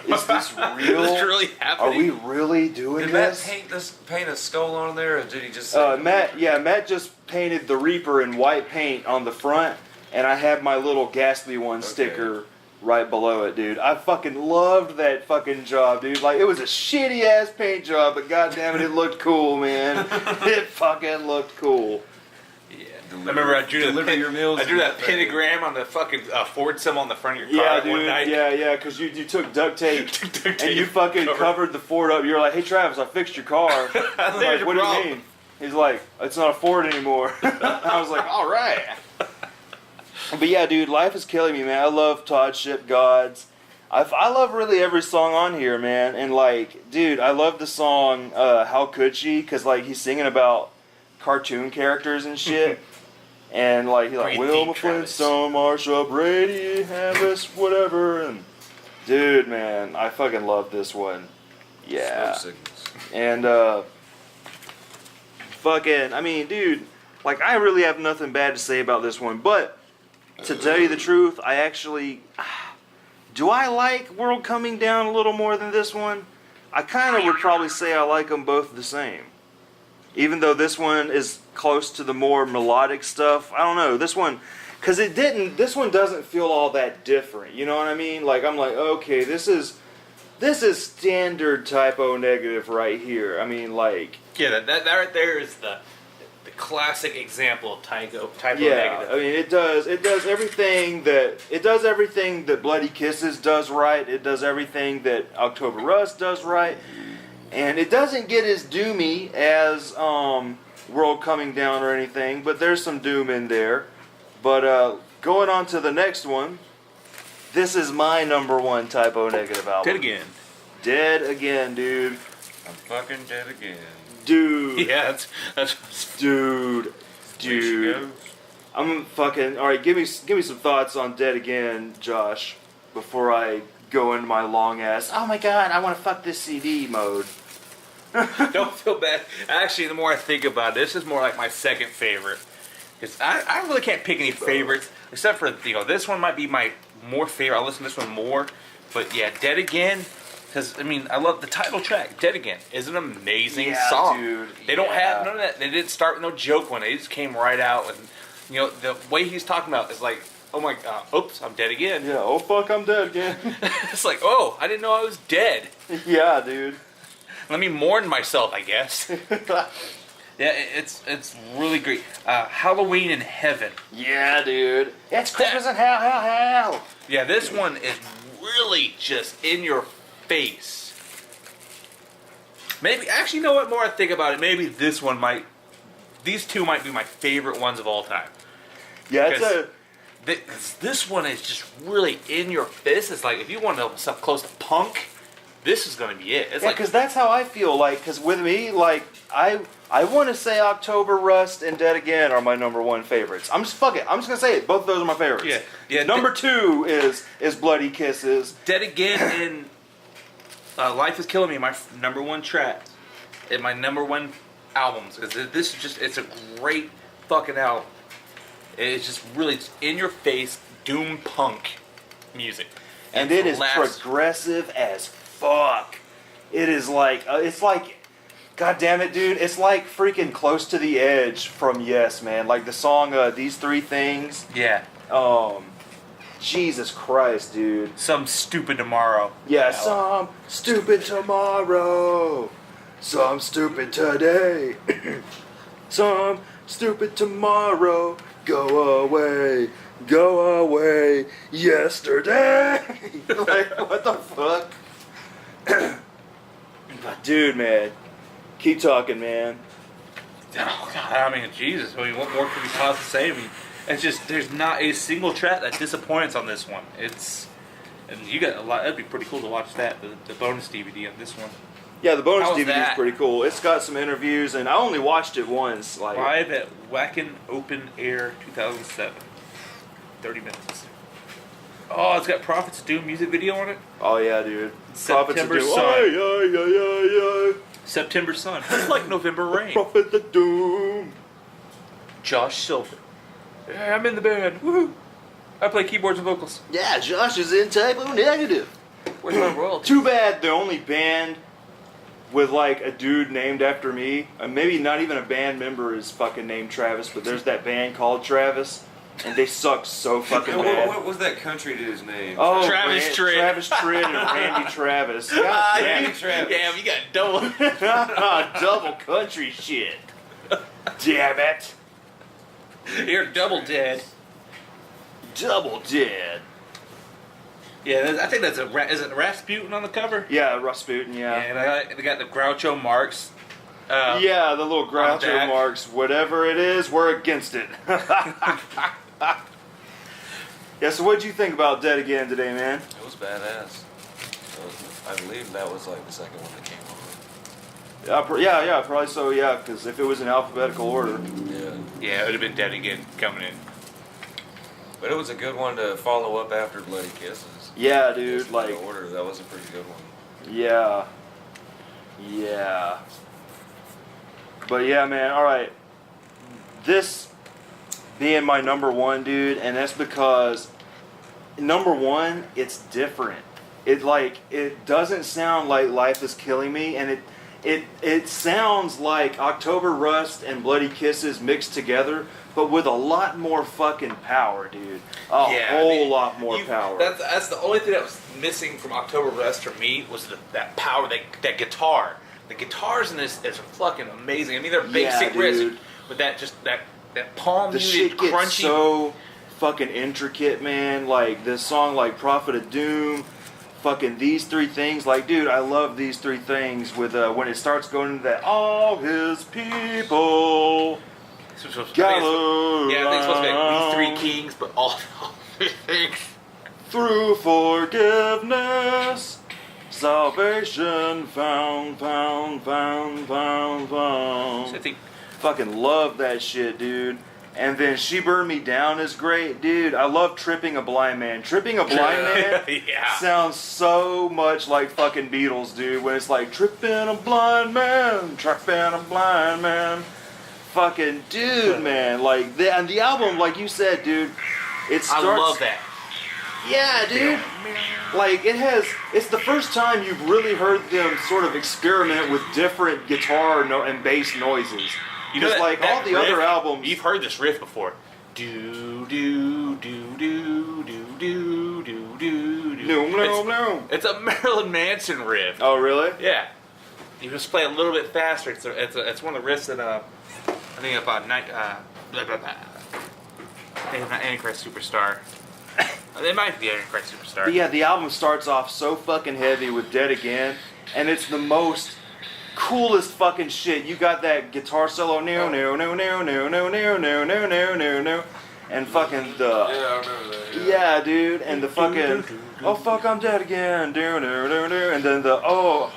Is this real? Is this really happening? Are we really doing Did Matt this? paint a skull on there, or did he just... Matt just painted the Reaper in white paint on the front, and I have my little Ghastly One sticker right below it, dude. I fucking loved that fucking job, dude. Like, it was a shitty ass paint job, but goddamn it looked cool, man. It fucking looked cool. Yeah. I remember I drew that pentagram on the fucking Ford symbol on the front of your car Yeah, dude. one night. Yeah, because you took duct tape Duct and you tape fucking covered the Ford up. You were like, hey, Travis, I fixed your car. I was like, what do you mean? He's like, it's not a Ford anymore. I was like, all right. But yeah, dude, Life is Killing Me, man. I love Todd Ship Gods. I love really every song on here, man. And like, dude, I love the song How Could She? Because like he's singing about cartoon characters and shit. And like he's like Great Wilma theme, Travis. Flintstone, Marsha Brady, Harris, whatever. And dude, man, I fucking love this one. Yeah. Smoke signals. And fucking, I mean, dude, like I really have nothing bad to say about this one, but to tell you the truth, I actually do I like World Coming Down a little more than this one? I kind of would probably say I like them both the same. Even though this one is close to the more melodic stuff, I don't know. This one, because this one doesn't feel all that different. You know what I mean? Like, I'm like, okay, this is standard typo negative right here. I mean, like... Yeah, that right there is the classic example of typo Yeah, negative. I mean it does everything that Bloody Kisses does right. It does everything that October Rust does right, and it doesn't get as doomy as World Coming Down or anything, but there's some doom in there. But going on to the next one, this is my number one typo negative album. Dead Again. Dead Again, dude. I'm fucking dead again. Dude. Yeah, that's Dude. There she goes. I'm fucking alright, give me some thoughts on Dead Again, Josh, before I go into my long ass, oh my god, I wanna fuck this CD mode. don't feel bad. Actually, the more I think about it, this is more like my second favorite. Because I really can't pick any favorites, except for, this one might be my more favorite. I listen to this one more. But yeah, Dead Again, because, I mean, I love the title track. Dead Again is an amazing song. Dude. They don't have none of that. They didn't start with no joke one. They just came right out. And, the way he's talking about is like, oh my god, oops, I'm dead again. Yeah, oh fuck, I'm dead again. It's like, oh, I didn't know I was dead. Yeah, dude. Let me mourn myself, I guess. Yeah, it's really great. Halloween in Heaven. Yeah, dude. It's Christmas in hell. Yeah, this one is really just in your face. Maybe, actually, you know what? More I think about it, maybe these two might be my favorite ones of all time. Yeah, it's This one is just really in your face. It's like, if you want to know something close to punk, this is going to be it. It's yeah, like, because that's how I feel. Like, because with me, like, I want to say October Rust and Dead Again are my number one favorites. I'm just gonna say it. Both of those are my favorites. Yeah. Number two is Bloody Kisses. Dead Again and Life is Killing Me, my number one track, and my number one albums. Because this is it's a great fucking album. It's just really in your face doom punk music, And it is progressive as fuck. It is like it's like, god damn it, dude. It's like freaking Close to the Edge from Yes, man. Like the song These Three Things. Yeah. Jesus Christ, dude. Some Stupid Tomorrow. Yeah, some stupid tomorrow. Some stupid today. Some stupid tomorrow. Go away, yesterday. Like, what the fuck? But dude, man, keep talking, man. Oh God, I mean, Jesus. I mean, what more could we possibly say? I mean, it's just there's not a single track that disappoints on this one. And you got a lot. That'd be pretty cool to watch that the bonus DVD on this one. Yeah, the bonus How was DVD is that? pretty cool. It's got some interviews, and I only watched it once. Like, Live at Wacken Open Air 2007. 30 minutes. Oh, it's got Prophets of Doom music video on it. oh yeah, dude. Prophets of September Doom. Sun. Ay. September Sun. It's like November Rain. Prophet of Doom. Josh Silver. Yeah, I'm in the band. Woohoo! I play keyboards and vocals. Yeah, Josh is in typo negative. Where's my world? Too bad the only band with like a dude named after me, maybe not even a band member is fucking named Travis, but there's that band called Travis, and they suck so fucking bad. What was that country dude's name? Oh, Travis Tritt. Travis Tritt and Randy Travis. God damn Randy it. Travis. Damn, you got double. Double country shit. Damn it. You're double dead. Double dead. Yeah, I think that's is it Rasputin on the cover? Yeah, Rasputin, yeah. And they got the Groucho Marx. Yeah, the little on Groucho that. marks. Whatever it is, we're against it. Yeah, so what'd you think about Dead Again today, man? It was badass. I believe that was like the second one that came on. Yeah, probably so, yeah, because if it was in alphabetical order. Yeah. Yeah, it would have been Dead Again coming in. But it was a good one to follow up after Bloody Kisses. Yeah, dude, Just like, in order, that was a pretty good one. yeah. Yeah. But yeah, man, alright. This being my number one, dude, and that's because number one, it's different. It doesn't sound like Life is Killing Me, and it sounds like October Rust and Bloody Kisses mixed together, but with a lot more fucking power, dude. A whole lot more power. That's the only thing that was missing from October Rust for me was that power, that guitar. The guitars in this is fucking amazing. I mean, they're basic riffs. dude. But that palm The muted, shit gets crunchy. so fucking intricate, man. Like this song, like Prophet of Doom, fucking these three things. Like, dude, I love these three things. With when it starts going into that, all his people. I think it's supposed to be like, we three kings, but all three things. Through forgiveness, salvation found. So I think Fucking love that shit, dude. And then She Burned Me Down is great, dude. I love Tripping a Blind Man. Tripping a Blind Man yeah. sounds so much like fucking Beatles, dude. When it's like, tripping a blind man, tripping a blind man. Fucking dude, man. Like, and the album, like you said, dude, it starts... I love that. Yeah, dude. Like, it's the first time you've really heard them sort of experiment with different guitar and bass noises. You know, like all the riff, other albums... You've heard this riff before. Do do do do do do do do do. No. It's a Marilyn Manson riff. Oh, really? Yeah. You just play a little bit faster. It's one of the riffs that I think about Antichrist Superstar. It might be Antichrist Superstar. But yeah, the album starts off so fucking heavy with Dead Again, and it's the most coolest fucking shit. You got that guitar solo, no, and fucking the... Yeah, I remember that. Yeah, dude, and the fucking... Oh, fuck, I'm dead again. And then the... Oh.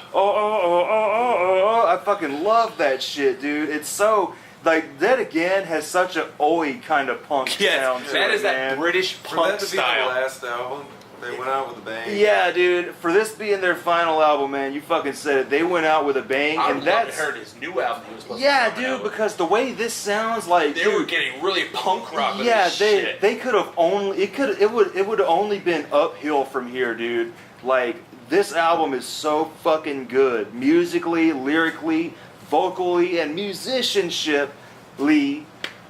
I fucking love that shit, dude. It's so... Like, Dead Again has such an oi kind of punk sound to that it, is man. that British For punk that to be style. the last album, they went out with a bang. Yeah, dude. For this being their final album, man, you fucking said it. They went out with a bang, I and would love that's... to heard his new album. He was supposed Yeah, to come dude, out with. because the way this sounds like... They dude, were getting really punk rock with yeah, this shit. they could have only... It would have only been uphill from here, dude. Like, this album is so fucking good. Musically, lyrically, vocally, and musicianshiply.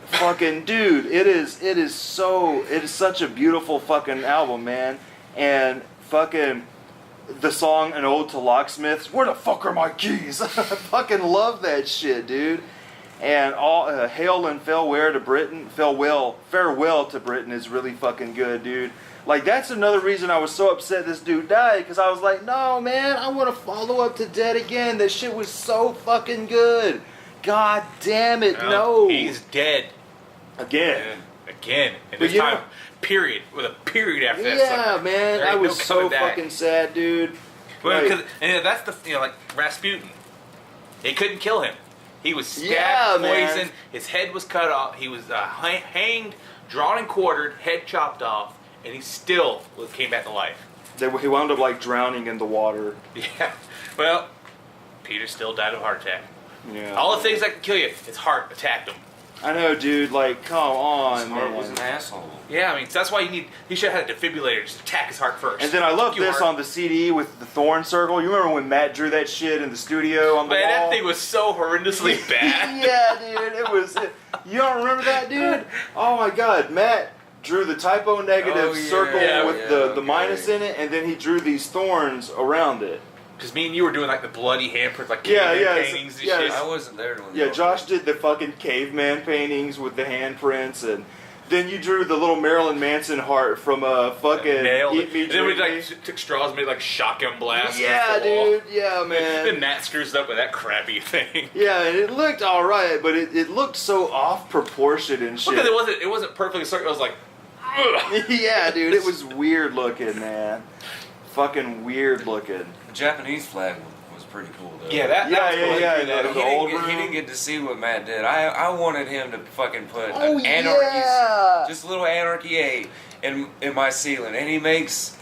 Fucking dude, it is such a beautiful fucking album, man. And fucking the song "An Ode to Locksmiths," where the fuck are my keys? I fucking love that shit, dude. And all "Hail and Farewell to Britain," farewell to Britain is really fucking good, dude. Like, that's another reason I was so upset this dude died, because I was like, no, man, I want to follow up to Dead Again. That shit was so fucking good. God damn it, no. He's dead. Again. Again. And But this you time, know- period. With a period after that. Yeah, sucker. man, There I ain't was no so coming back. fucking sad, dude. Well, Like- and that's the, like Rasputin. They couldn't kill him. He was stabbed, Yeah, man. poisoned, his head was cut off, he was hanged, drawn and quartered, head chopped off, and he still came back to life. He wound up like drowning in the water. Yeah. Well, Peter still died of a heart attack. Yeah. All the things that can kill you, his heart attacked him. I know, dude. Like, come on, Smart man. was an asshole. Yeah, I mean, so that's why he should have had a defibrillator, just attack his heart first. And then I love Your this heart. on the CD with the thorn circle. You remember when Matt drew that shit in the studio on the Man, wall? that thing was so horrendously bad. Yeah, dude. It was. You don't remember that, dude? Oh my God, Matt drew the typo negative Oh, yeah. circle Yeah, with yeah, the okay. minus in it, and then he drew these thorns around it. Because me and you were doing like the bloody handprint, like Yeah, caveman yeah, paintings and yeah, shit. I wasn't there when Yeah, Josh did the fucking caveman paintings with the handprints, and then you drew the little Marilyn Manson heart from fucking Nailed Eat it. Me, And then we Drink Me. like took straws and made like shotgun blasts. Yeah, against the wall. dude. Yeah, man. Then Matt screws it up with that crappy thing. Yeah, and it looked all right, but it looked so off proportion and shit. Because it wasn't perfectly circular. It was like, ugh. Yeah, dude, it was weird looking, man. Fucking weird looking. The Japanese flag was pretty cool though. Yeah, that Yeah, was yeah, cool. yeah, He did that. the He didn't, old get, he room. didn't get to see what Matt did. I wanted him to fucking put Oh, an anarchy, yeah. just a little anarchy A in my ceiling, and he makes.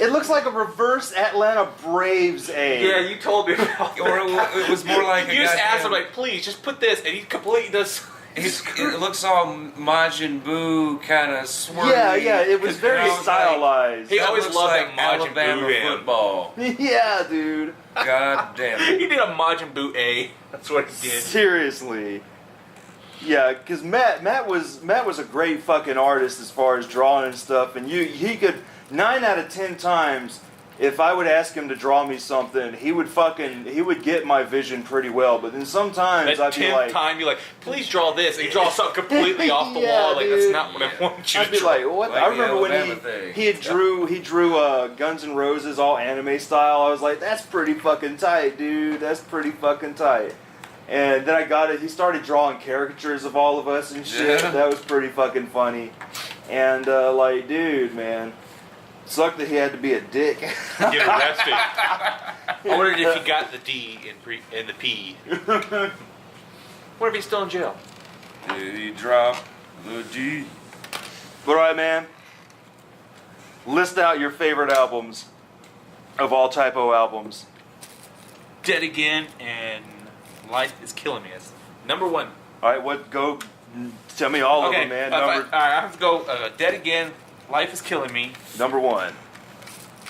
It looks like a reverse Atlanta Braves A. Yeah, you told me about Or that. it was more like You a just asked him goddamn- like, please, just put this, and he completely does. It looks all Majin Buu kind of swirly. Yeah, it was very I was like, stylized. He that always looks loved like that Majin Alabama Buu man. football. Yeah, dude. God damn it. He did a Majin Buu A. That's what he did. Seriously. Yeah, because Matt was a great fucking artist as far as drawing and stuff, and he could 9 out of 10 times if I would ask him to draw me something, he would get my vision pretty well. But then sometimes That I'd be 10th like, time, you're like, please draw this. And you draw something completely off the Yeah, wall. Like, dude. that's not what I want you I'd to be draw. like, what? Like I the remember when Alabama thing. he drew Guns N' Roses all anime style. I was like, that's pretty fucking tight, dude. That's pretty fucking tight. And then I got it. He started drawing caricatures of all of us and shit. Yeah. That was pretty fucking funny. And like, dude, man, sucked that he had to be a dick. Get arrested. I wondered if he got the D in the P. What if he's still in jail? Did he drop the G? But alright, man. List out your favorite albums of all Typo albums. Dead Again and Life is Killing Me. That's number one. Alright, go tell me all of Okay, them, man. I have to go Dead Again, Life is Killing Me. Number one.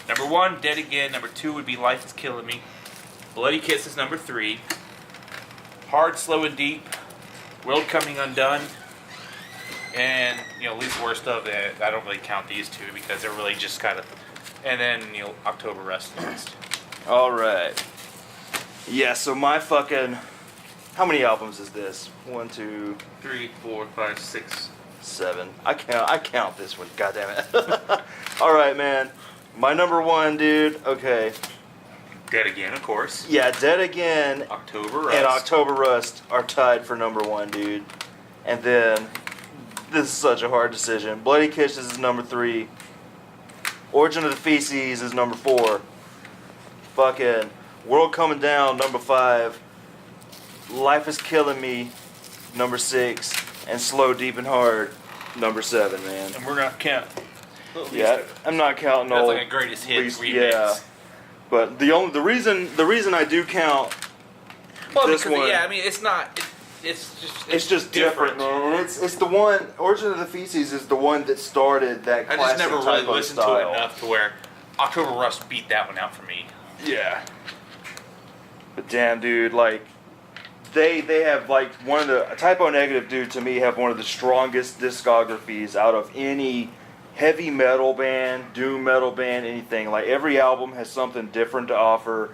Number one, Dead Again. Number two would be Life is Killing Me. Bloody Kisses, number three. Hard, Slow, and Deep. World Coming Undone. And, least worst of it, I don't really count these two because they're really just kind of... And then, October Rust last. Alright. Yeah, so my fucking... How many albums is this? 1, 2, 3, 4, 5, 6. 7. I count this one, goddammit. Alright, man. My number one, dude. Okay. Dead Again, of course. Yeah, Dead Again October Rust. and October Rust are tied for number one, dude. And then, this is such a hard decision. Bloody Kisses is number 3. Origin of the Feces is number 4. Fucking World Coming Down, number 5. Life is Killing Me, number 6. And Slow, Deep, and Hard, number 7, man. And we're going to count. Yeah, I'm not counting That's all. like a greatest hits remix. Yeah, but the reason I do count Well, this because, one, yeah, I mean, it's not... it's just different, man. It's the one. Origin of the Feces is the one that started that I classic just never really Typo listened style. to it enough to where October Rust beat that one out for me. Yeah. But damn, dude, like they have like one of the Typo Negative, dude. To me, have one of the strongest discographies out of any heavy metal band, doom metal band, anything. Like every album has something different to offer,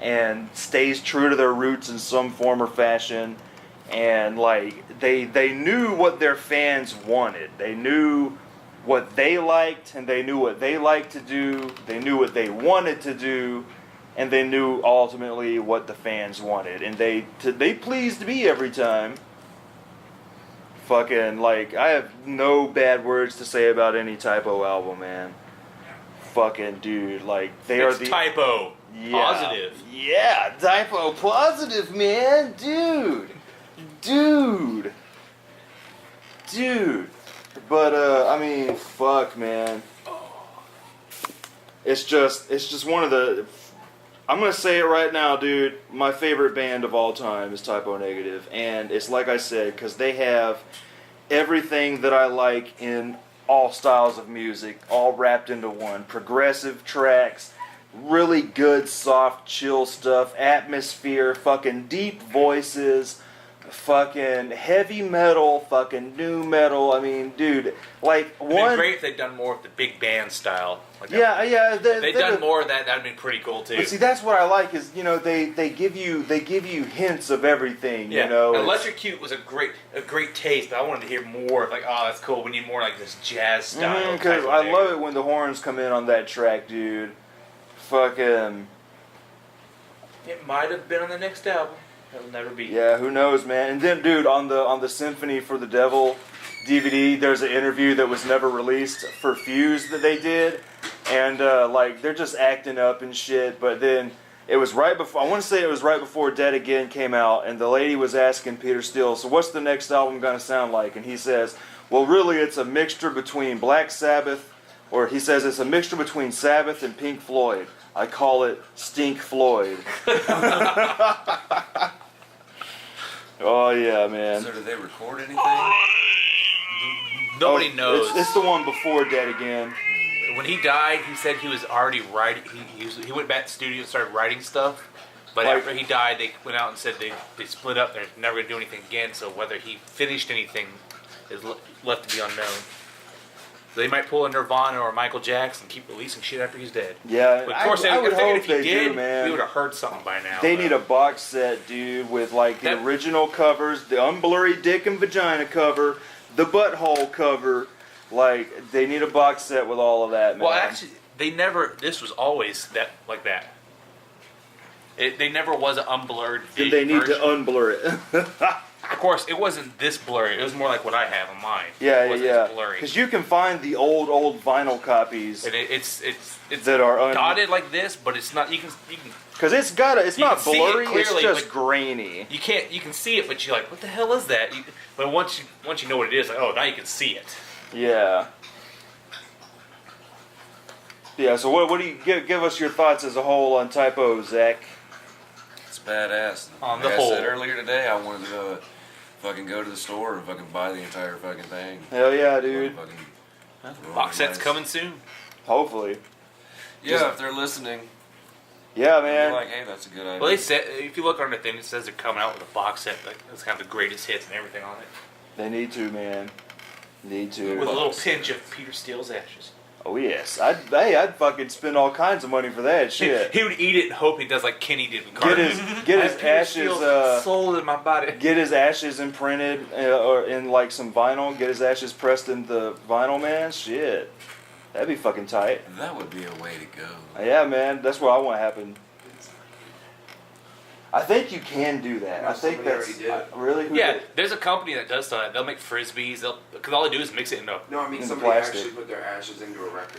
and stays true to their roots in some form or fashion. And like they knew what their fans wanted. They knew what they liked, and they knew what they liked to do. They knew what they wanted to do, and they knew ultimately what the fans wanted. And they pleased me every time. Fucking like I have no bad words to say about any Typo album, man. Fucking dude, like they It's are the Typo. yeah, Positive. Yeah, Typo positive, man, dude. But I mean, fuck, man. It's just one of the. I'm gonna say it right now, dude. My favorite band of all time is Typo Negative, and it's like I said, because they have everything that I like in all styles of music, all wrapped into one. Progressive tracks, really good, soft, chill stuff, atmosphere, fucking deep voices. Fucking heavy metal, fucking new metal. I mean, dude, like It'd been one. great if they'd done more of the big band style. Like Yeah. they've done more of that. That'd been pretty cool too. But see, that's what I like is they give you hints of everything. Yeah. You know, Electrocute was a great taste, but I wanted to hear more. Like, oh, that's cool. We need more like this jazz style. because I love it when the horns come in on that track, dude. Fucking It might have been on the next album. It'll never be. yeah, who knows, man? And then, dude, on the Symphony for the Devil DVD, there's an interview that was never released for Fuse that they did, and like they're just acting up and shit. But then it was right before, I want to say it was right before Dead Again came out, and the lady was asking Peter Steele, so what's the next album gonna sound like? And he says, well, really, it's a mixture between Black Sabbath, or he says it's a mixture between Sabbath and Pink Floyd. I call it Stink Floyd. Oh yeah, man. So did they record anything? Nobody knows. It's the one before Dead Again. When he died, he said he was already writing. He went back to the studio and started writing stuff. But Like- after he died, they went out and said they split up. They're never going to do anything again. So whether he finished anything is left to be unknown. They might pull a Nirvana or Michael Jackson, keep releasing shit after he's dead. Yeah, But of course, I would I figured hope if he they did, do, man. we would have heard something by now. They but- need a box set, dude, with like the That- original covers, the unblurry dick and vagina cover, the butthole cover. Like, they need a box set with all of that, man. Well, actually, they never. This was always that like that. They never was an unblurred. Then they need version. to unblur it. Of course, it wasn't this blurry. It was more like what I have on mine. Yeah, It wasn't yeah. as blurry. Because you can find the old vinyl copies And it's that are dotted like this, but it's not. You can because it's You not can see it blurry. It's clearly, just but- grainy. you can see it, but you're like, what the hell is that? But once you know what it is, like, oh, now you can see it. Yeah. Yeah. So what do you give us your thoughts as a whole on Typo, Zach? It's badass. On the like whole. I said earlier today, I wanted to fucking go to the store and fucking buy the entire fucking thing. Hell yeah, dude. Fucking Box set's nice. coming soon. Hopefully. Yeah, if they're listening, Yeah, they're man. like, hey, that's a good idea. Well, they said if you look on the thing, it says they're coming out with a box set. Like it's kind of the greatest hits and everything on it, They need to, man. Need to. with a little pinch of Peter Steele's ashes. Oh yes, I'd fucking spend all kinds of money for that shit. He would eat it and hope he does like Kenny did with Get Carter. his I get have his Peter ashes Steele's soul in my body. get his ashes imprinted or in like some vinyl. Get his ashes pressed into vinyl, man. Shit, that'd be fucking tight. That would be a way to go. Yeah, man, that's what I want to happen. I think you can do that. No, I think somebody that's already did. really who Yeah, did? there's a company that does that. They'll make frisbees. Because all they do is mix it into. No, I mean In the somebody plastic. actually put their ashes into a record.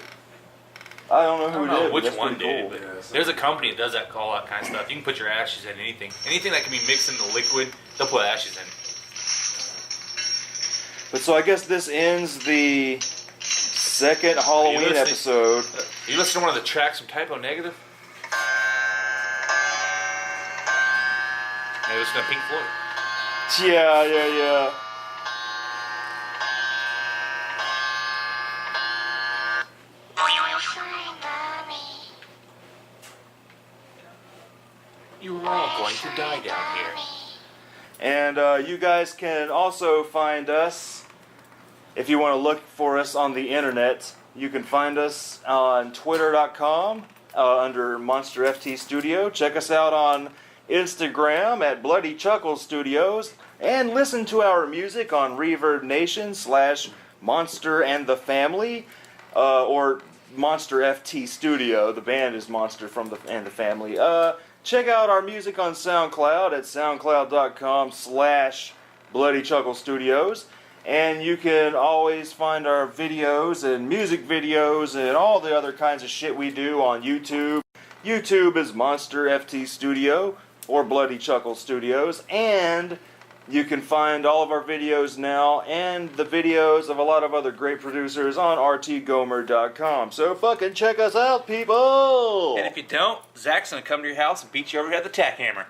I don't know I who don't did. know but which that's one pretty did, cool. but Yeah, there's a company that does that, all that kind of stuff. You can put your ashes in anything that can be mixed into liquid. They'll put ashes in it. But so I guess this ends the second Halloween listening? episode. You listen to one of the tracks from Typo Negative? Maybe listen to Pink Floyd. Yeah. You're all going to die down here. And you guys can also find us, if you want to look for us on the internet, you can find us on twitter.com under Monster FT Studio. Check us out on Instagram at Bloody Chuckles Studios. And listen to our music on Reverb Nation / Monster and the Family, or Monster FT Studio. The band is Monster and the Family. Check out our music on SoundCloud at soundcloud.com/Bloody Chuckle Studios. And you can always find our videos and music videos and all the other kinds of shit we do on YouTube. YouTube is Monster FT Studio or Bloody Chuckle Studios. And you can find all of our videos now and the videos of a lot of other great producers on rtgomer.com. So fucking check us out, people! And if you don't, Zach's going to come to your house and beat you over the head with a tack hammer.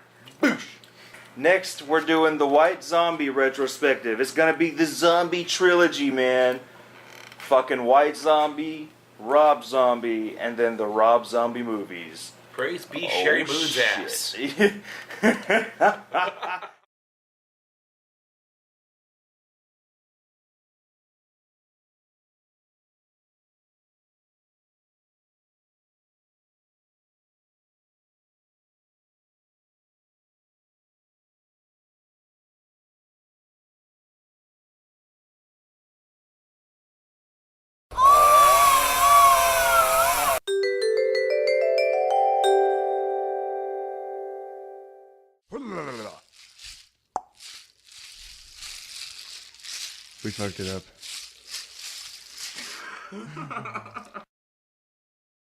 Next, we're doing the White Zombie retrospective. It's gonna be the zombie trilogy, man. Fucking White Zombie, Rob Zombie, and then the Rob Zombie movies. Praise be Sherry Moon's ass. shit. We fucked it up.